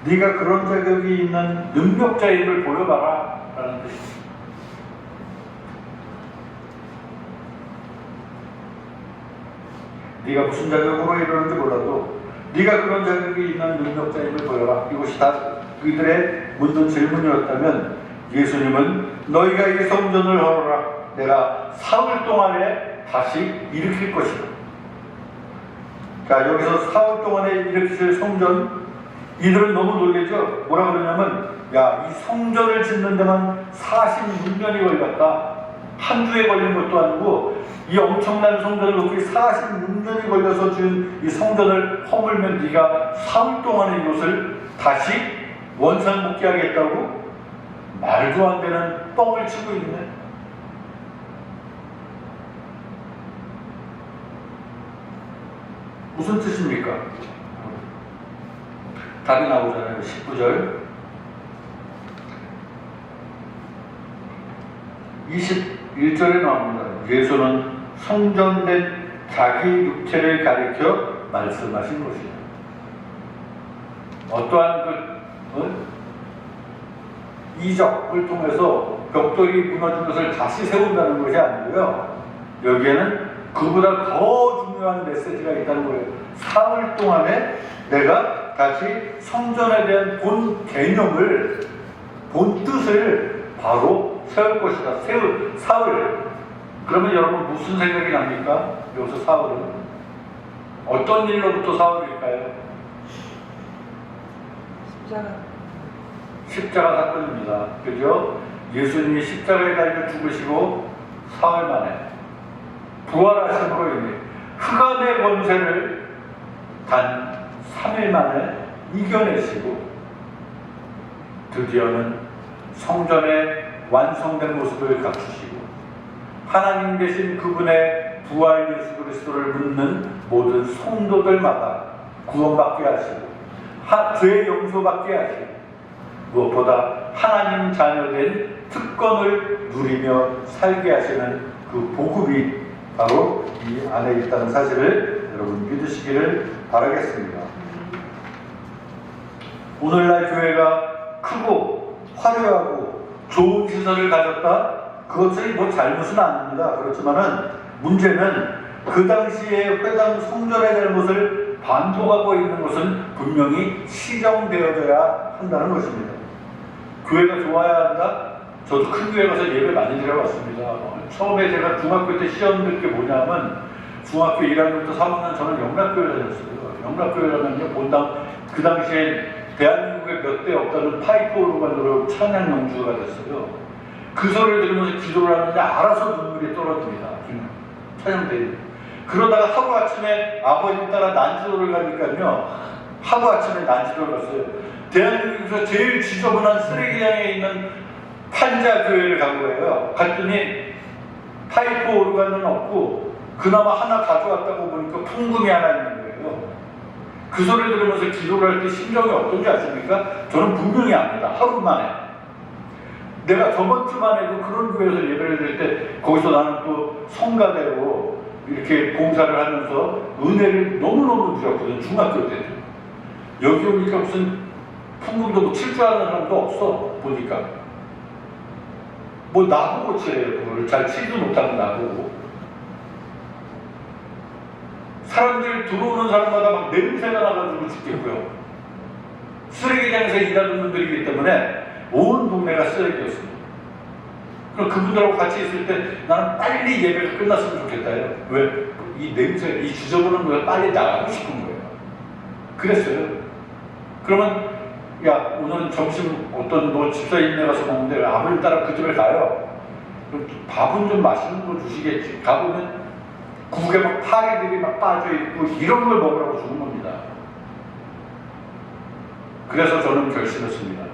네가 그런 자격이 있는 능력자임을 보여봐라 라는 뜻입니다. 네가 무슨 자격으로 일어났는지 몰라도 네가 그런 자격이 있는 능력자임을 보여라. 이것이 다 그들의 묻는 질문이었다면 예수님은 너희가 이 성전을 헐어라. 내가 사흘 동안에 다시 일으킬 것이다. 자, 여기서 사흘 동안에 일으키실 성전, 이들은 너무 놀라죠. 뭐라 그러냐면 야, 이 성전을 짓는 데만 46년이 걸렸다. 한 주에 걸린 것도 아니고 이 엄청난 성전을 놓고 46년이 걸려서 지은 이 성전을 허물면 네가 사흘 동안에 이것을 다시 원상복귀하겠다고? 말도 안 되는 뻥을 치고 있네. 무슨 뜻입니까? 답이 나오잖아요. 19절 21절에 나옵니다. 예수는 성전된 자기 육체를 가리켜 말씀하신 것이다. 어떠한 이적을 통해서 벽돌이 무너진 것을 다시 세운다는 것이 아니고요. 여기에는 그보다 더 중요한 메시지가 있다는 거예요. 사흘 동안에 내가 다시 성전에 대한 본 개념을, 본 뜻을 바로 세울 것이다. 사흘. 그러면 여러분 무슨 생각이 납니까? 여기서 사흘은 어떤 일로부터 사흘일까요? 십자가 사건입니다. 그죠? 예수님이 십자가에 달려 죽으시고 사흘 만에 부활하심으로 인해 흑암의 권세를 단 3일 만에 이겨내시고 드디어는 성전의 완성된 모습을 갖추시고 하나님 되신 그분의 부활 예수 그리스도를 묻는 모든 성도들마다 구원받게 하시고 죄 용서받게 하시고 무엇보다 하나님 자녀된 특권을 누리며 살게 하시는 그 복음이 바로 이 안에 있다는 사실을 여러분 믿으시기를 바라겠습니다. 오늘날 교회가 크고 화려하고 좋은 시설을 가졌다? 그것이 뭐 잘못은 아닙니다. 그렇지만은 문제는 그 당시에 회당 성전의 잘못을 반복하고 있는 것은 분명히 시정되어져야 한다는 것입니다. 교회가 좋아야 한다? 저도 큰 교회 가서 예배 많이 드려봤습니다. 처음에 제가 중학교 때 시험 들 게 뭐냐면 중학교 1학년부터 3학년 저는 영락교회 다녔어요. 영락교회라면요, 본당 그 당시에 대한민국에 몇 대 없다는 파이프 오르간으로 찬양 연주가 됐어요. 그 소리를 들으면서 기도를 하는데 알아서 눈물이 떨어집니다. 찬양대회. 그러다가 하루아침에 아버님 따라 난지도를 가니까요, 하루아침에 난지도를 갔어요. 대한민국에서 제일 지저분한 쓰레기장에 있는 판자교회를 간 거예요. 갔더니 파이프 오르간은 없고 그나마 하나 가져왔다고 보니까 풍금이 하나 있는 거예요. 그 소리 들으면서 기도를 할 때 심정이 어떤지 아십니까? 저는 분명히 압니다. 하루 만에. 내가 저번 주만 해도 그런 교회에서 예배를 드릴 때 거기서 나는 또 성가대로 이렇게 봉사를 하면서 은혜를 너무너무 누렸거든. 중학교 때도. 여기 오니까 무슨 풍금도 칠 줄 아는 사람도 없어. 보니까 뭐 나보고 치래요. 그걸 잘 치지도 못하는 나보고. 사람들 들어오는 사람마다 막 냄새가 나가지고 죽겠고요. 쓰레기장에서 일하는 분들이기 때문에 온 동네가 쓰레기였습니다. 그럼 그분들하고 같이 있을 때 나는 빨리 예배가 끝났으면 좋겠다요. 왜? 이 냄새, 이 지저분한 거에 빨리 나가고 싶은 거예요. 그랬어요. 그러면 야, 오늘 점심 어떤 뭐 집사님네 가서 먹는데 아버님 따라 그 집에 가요. 밥은 좀 맛있는 거 주시겠지. 가보면 국에 막 파리들이 막 빠져있고 이런 걸 먹으라고 주는 겁니다. 그래서 저는 결심했습니다.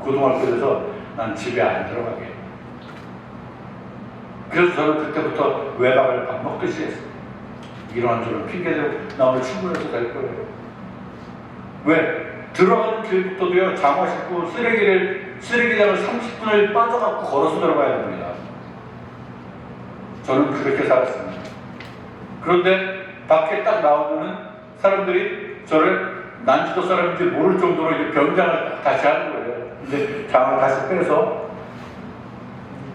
고등학교에서 난 집에 안 들어가게. 그래서 저는 그때부터 외박을 밥 먹듯이 했어요. 이런저런 핑계대고 나 오늘 출근해서 될 거예요. 왜? 들어가는 길부터도요, 장화 신고 쓰레기장을 30분을 빠져갖고 걸어서 들어가야 됩니다. 저는 그렇게 살았습니다. 그런데 밖에 딱 나오면은 사람들이 저를 난지도 사람인지 모를 정도로 이제 병장을 다시 하는 거예요. 이제 장을 다시 빼서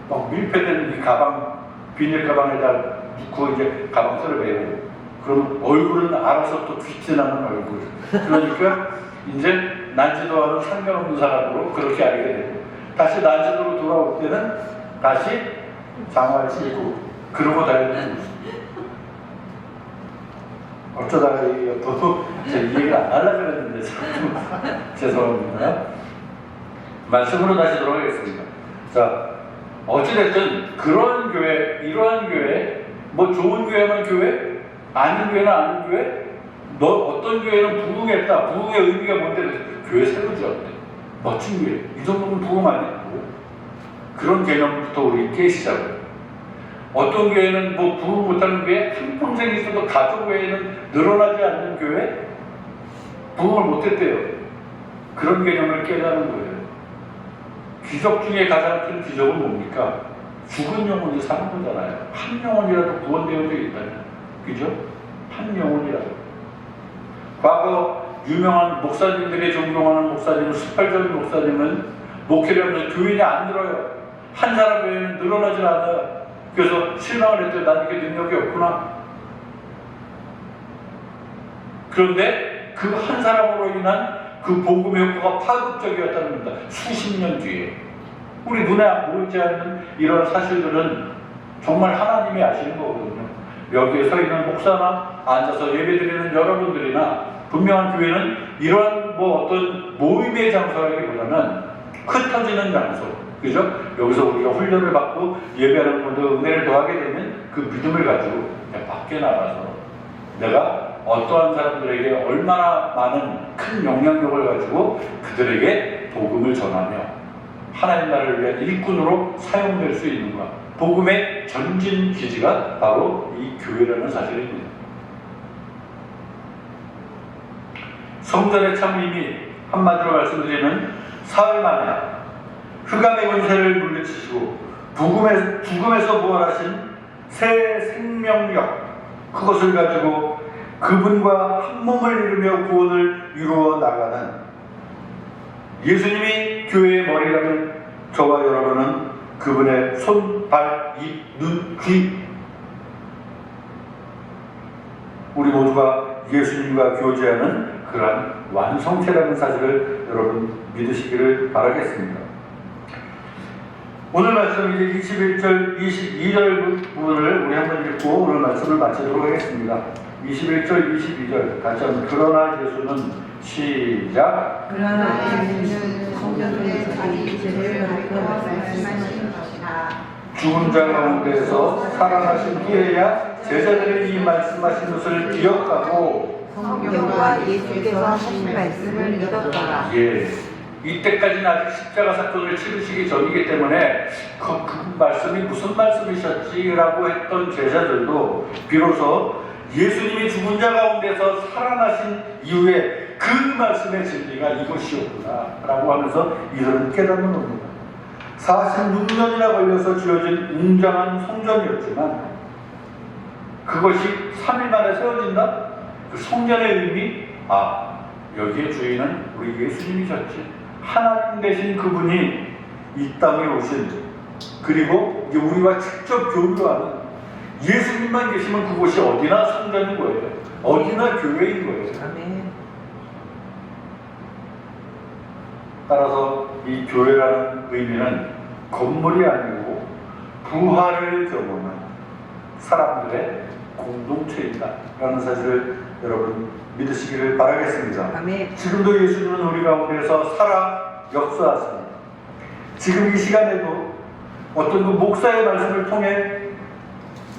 막 밀폐된 이 가방, 비닐 가방에다 넣고 이제 가방 썰어 매고, 그럼 얼굴은 알아서 또 귀티나는 얼굴. 그러니까 이제 난지도와는 상관없는 사람으로 그렇게 알게 되고, 다시 난지도로 돌아올 때는 다시 장화를 신고 그러고 다니는 거죠. 어쩌다가 또 제 얘기를 안 하려고 그랬는데 자꾸 죄송합니다. 말씀으로 다시 돌아가겠습니다. 자, 어찌됐든 그런 교회, 이러한 교회, 뭐 좋은 교회만 교회, 아닌 교회는 아닌 교회, 너 어떤 교회는 부흥했다. 부흥의 의미가 뭔데? 교회 새로 지었대. 멋진 교회. 이 정도면 부흥 아니야? 그런 개념부터 우리 깨시자고요. 어떤 교회는 뭐 부흥 못하는 교회, 한평생 있어도 가족교회는 늘어나지 않는 교회, 부흥을 못했대요. 그런 개념을 깨닫는 거예요. 기적 중에 가장 큰 기적은 뭡니까? 죽은 영혼이 사는 거잖아요. 한 영혼이라도 구원되어 있다면, 그죠? 한 영혼이라도. 과거 유명한 목사님들이 존경하는 목사님은, 18절 목사님은 목회를 하면서 교인이 안 늘어요. 한 사람 외에는 늘어나질 않아요. 그래서 실망을 했더니 난 이게 능력이 없구나. 그런데 그 한 사람으로 인한 그 복음의 효과가 파급적이었다는 겁니다. 수십 년 뒤에. 우리 눈에 보이지 않는 이런 사실들은 정말 하나님이 아시는 거거든요. 여기에 서 있는 목사나 앉아서 예배드리는 여러분들이나 분명한 교회는 이러한 뭐 어떤 모임의 장소라기보다는 흩어지는 장소, 그죠? 여기서 우리가 훈련을 받고 예배하는 분들 은혜를 더하게 되면 그 믿음을 가지고 밖에 나가서 내가 어떠한 사람들에게 얼마나 많은 큰 영향력을 가지고 그들에게 복음을 전하며 하나님 나라를 위한 일꾼으로 사용될 수 있는가. 복음의 전진 기지가 바로 이 교회라는 사실입니다. 성전의 참임이 한마디로 말씀드리면 사흘 만에 흑암의 권세를 물리치시고 죽음에서 부활하신 새 생명력, 그것을 가지고 그분과 한 몸을 이루며 구원을 이루어 나가는 예수님이 교회의 머리라는 저와 여러분은 그분의 손, 발, 입, 눈, 귀, 우리 모두가 예수님과 교제하는 그러한 완성체라는 사실을 여러분 믿으시기를 바라겠습니다. 오늘 말씀 이제 21절, 22절 부분을 우리 한번 읽고 오늘 말씀을 마치도록 하겠습니다. 21절, 22절 같이 한번. 그러나 예수는 시작. 그러나 예수는 성전의 자기 제를 가리켜 말씀하신 것이다. 죽은 자 가운데서 살아나신 후에야 제자들이 이 말씀하신 것을 기억하고 성경과 예수께서 하신 말씀을 믿었더라. 예, 이때까지는 아직 십자가 사건을 치르시기 전이기 때문에 그 말씀이 무슨 말씀이셨지라고 했던 제자들도 비로소 예수님이 죽은 자 가운데서 살아나신 이후에 그 말씀의 진리가 이것이었구나 라고 하면서 이들은 깨닫는 겁니다. 46년이나 걸려서 지어진 웅장한 성전이었지만 그것이 3일 만에 세워진다? 그 성전의 의미, 여기에 주인은 우리 예수님이셨지. 하나님 되신 그분이 이 땅에 오신, 그리고 이제 우리와 직접 교류하는 예수님만 계시면 그곳이 어디나 성전인 거예요. 어디나 교회인 거예요. 아멘. 따라서 이 교회라는 의미는 건물이 아니고 부활을 경험한 사람들의 공동체이다라는 사실을 여러분 믿으시기를 바라겠습니다. 아멘. 지금도 예수님은 우리 가운데서 살아 역사하십니다. 지금 이 시간에도 어떤 그 목사의 말씀을 통해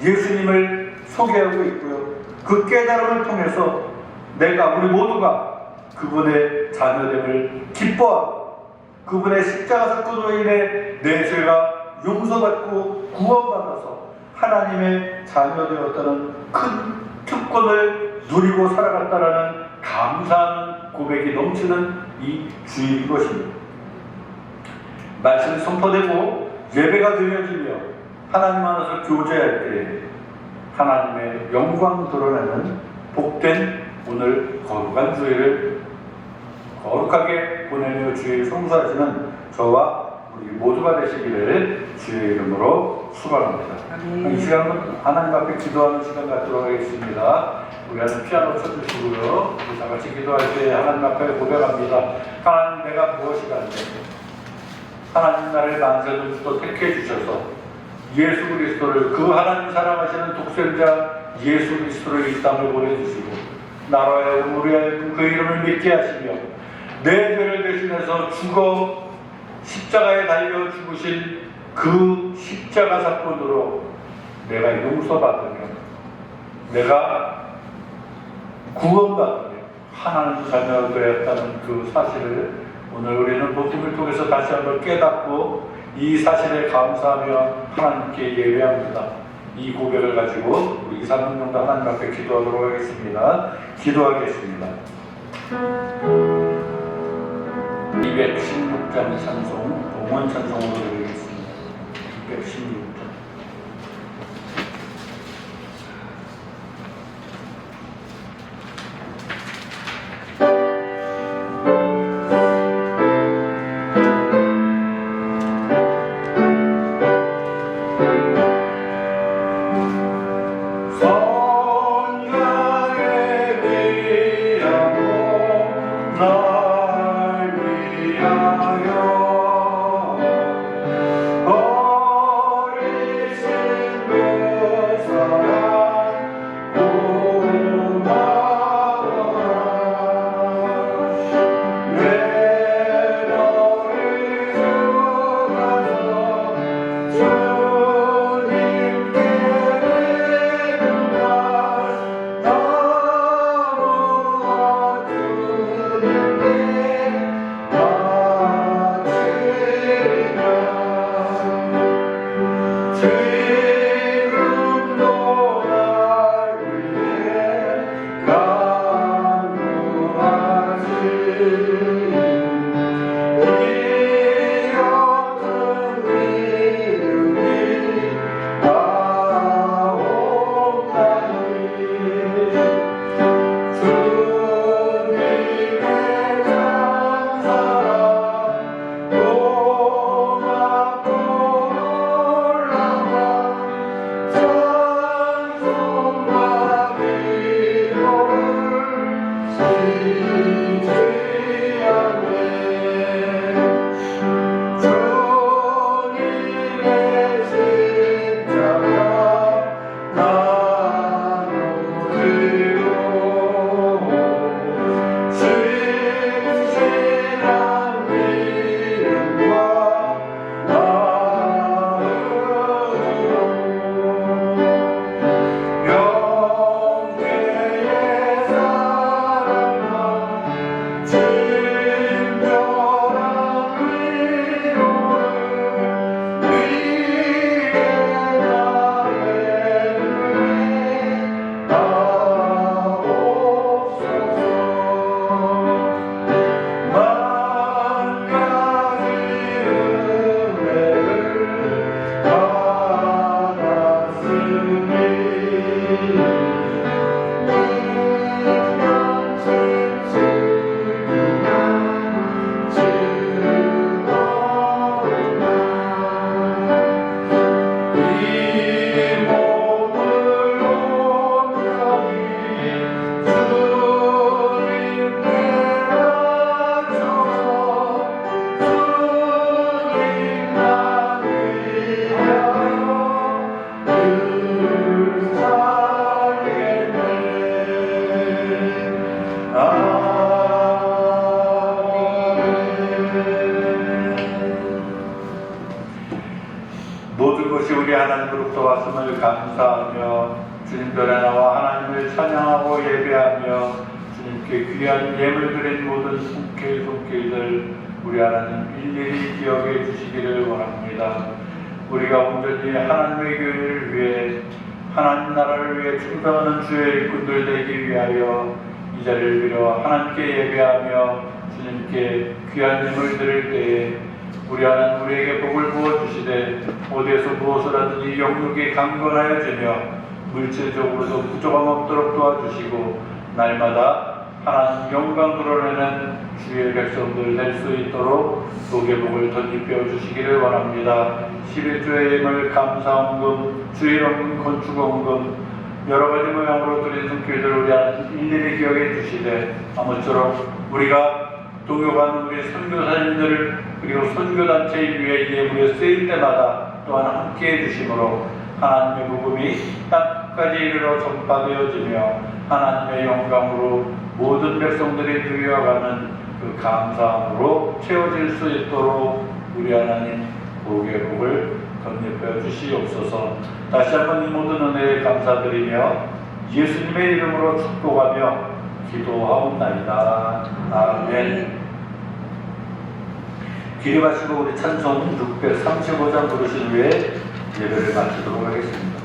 예수님을 소개하고 있고요. 그 깨달음을 통해서 내가 우리 모두가 그분의 자녀됨을 기뻐하고 그분의 십자가 사건으로 인해 내 죄가 용서받고 구원받아서 하나님의 자녀되었다는 큰 특권을 누리고 살아갔다라는 감사한 고백이 넘치는 이 주일인 것입니다. 말씀이 선포되고 예배가 드려지며 하나님 안에서 교제할 때 하나님의 영광 드러내는 복된 오늘 거룩한 주일을 거룩하게 보내며 주일 성수하시는 저와 우리 모두가 되시기를 주의 이름으로 축원합니다. 이 시간은 하나님 앞에 기도하는 시간 갖도록 하겠습니다. 우리 하나님 피아노 쳐주시고요. 우리 다 같이 기도할 때 하나님 앞에 고백합니다. 하나님, 내가 무엇이가 안 돼? 하나님 나를 만세부터 택해 주셔서 예수 그리스도를, 그 하나님 사랑하시는 독생자 예수 그리스도를 이 땅을 보내주시고 나라의 우리의 그 이름을 믿게 하시며 내 죄를 대신해서 죽어 십자가에 달려 죽으신 그 십자가 사건으로 내가 용서받으며 내가 구원받으며 하나님 자녀가 되었다는 그 사실을 오늘 우리는 복음을 통해서 다시 한번 깨닫고 이 사실에 감사하며 하나님께 예배합니다. 이 고백을 가지고 우리 이상명도 하나님 앞에 기도하도록 하겠습니다. 기도하겠습니다. 216장 찬송, 봉헌 찬송으로 드리겠습니다. 216장. 하나님으로부터 왔음을 감사하며 주님 전에 나와 하나님을 찬양하고 예배하며 주님께 귀한 예물 드린 모든 손길들 우리 하나님 일일이 기억해 주시기를 원합니다. 우리가 온전히 하나님의 교회를 위해 하나님 나라를 위해 충성하는 주의 일꾼들 되기 위하여 이 자리를 빌어 하나님께 예배하며 주님께 귀한 예물 드릴 때에 우리 하나님 우리에게 복을 부어주시되 어디에서 무엇을 하든지 영육이 강건하여지며 물질적으로도 부족함 없도록 도와주시고 날마다 하나님 영광 드러내는 주의 백성들 될 수 있도록 복의 복을 덧입혀 주시기를 원합니다. 11조의 예물, 감사헌금, 주일헌금, 건축헌금 여러 가지 모양으로 드린 손길들 우리 하나님 일일이 기억해 주시되 아무쪼록 우리가 동역하는 우리 선교사님들 그리고 선교단체에 위해 예물에 쓰일 때마다 또한 함께해 주심으로 하나님의 복음이 땅까지 이르러 전파되어지며 하나님의 영광으로 모든 백성들이 누려가는 그 감사함으로 채워질 수 있도록 우리 하나님 복의 복을 덧입혀 주시옵소서. 다시 한번 이 모든 은혜에 감사드리며 예수님의 이름으로 축복하며 기도하옵나이다. 아멘. 기립하시고 우리 찬송 635장 부르신 후에 예배를 마치도록 하겠습니다.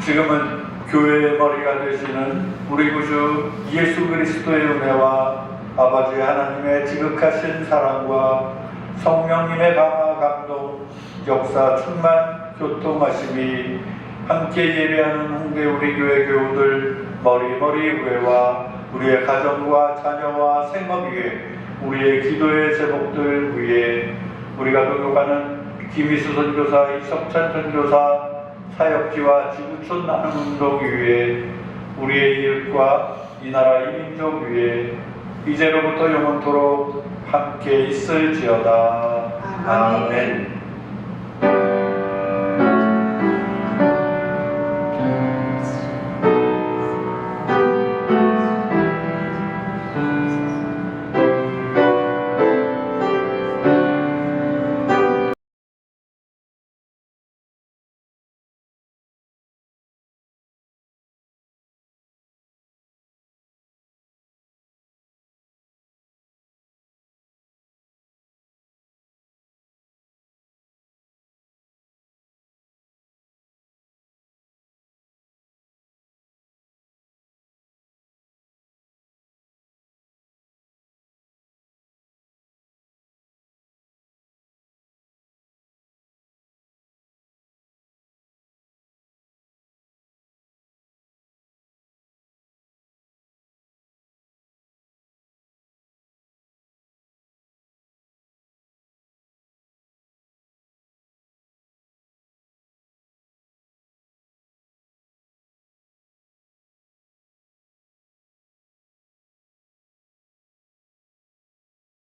지금은 교회의 머리가 되시는 우리 구주 예수 그리스도의 은혜와 아버지 하나님의 지극하신 사랑과 성령님의 강화 감동 역사 충만 교통하심이 함께 예배하는 홍대 우리 교회 교우들 머리 교회와 우리의 가정과 자녀와 생업 위에 우리의 기도의 제목들 위에 우리가 동역하는 김희수 선교사, 이석찬 선교사 사역지와 지구촌 나눔운동 위에 우리의 이웃과 이 나라 이 민족 위에 이제로부터 영원토록 함께 있을지어다. 아멘.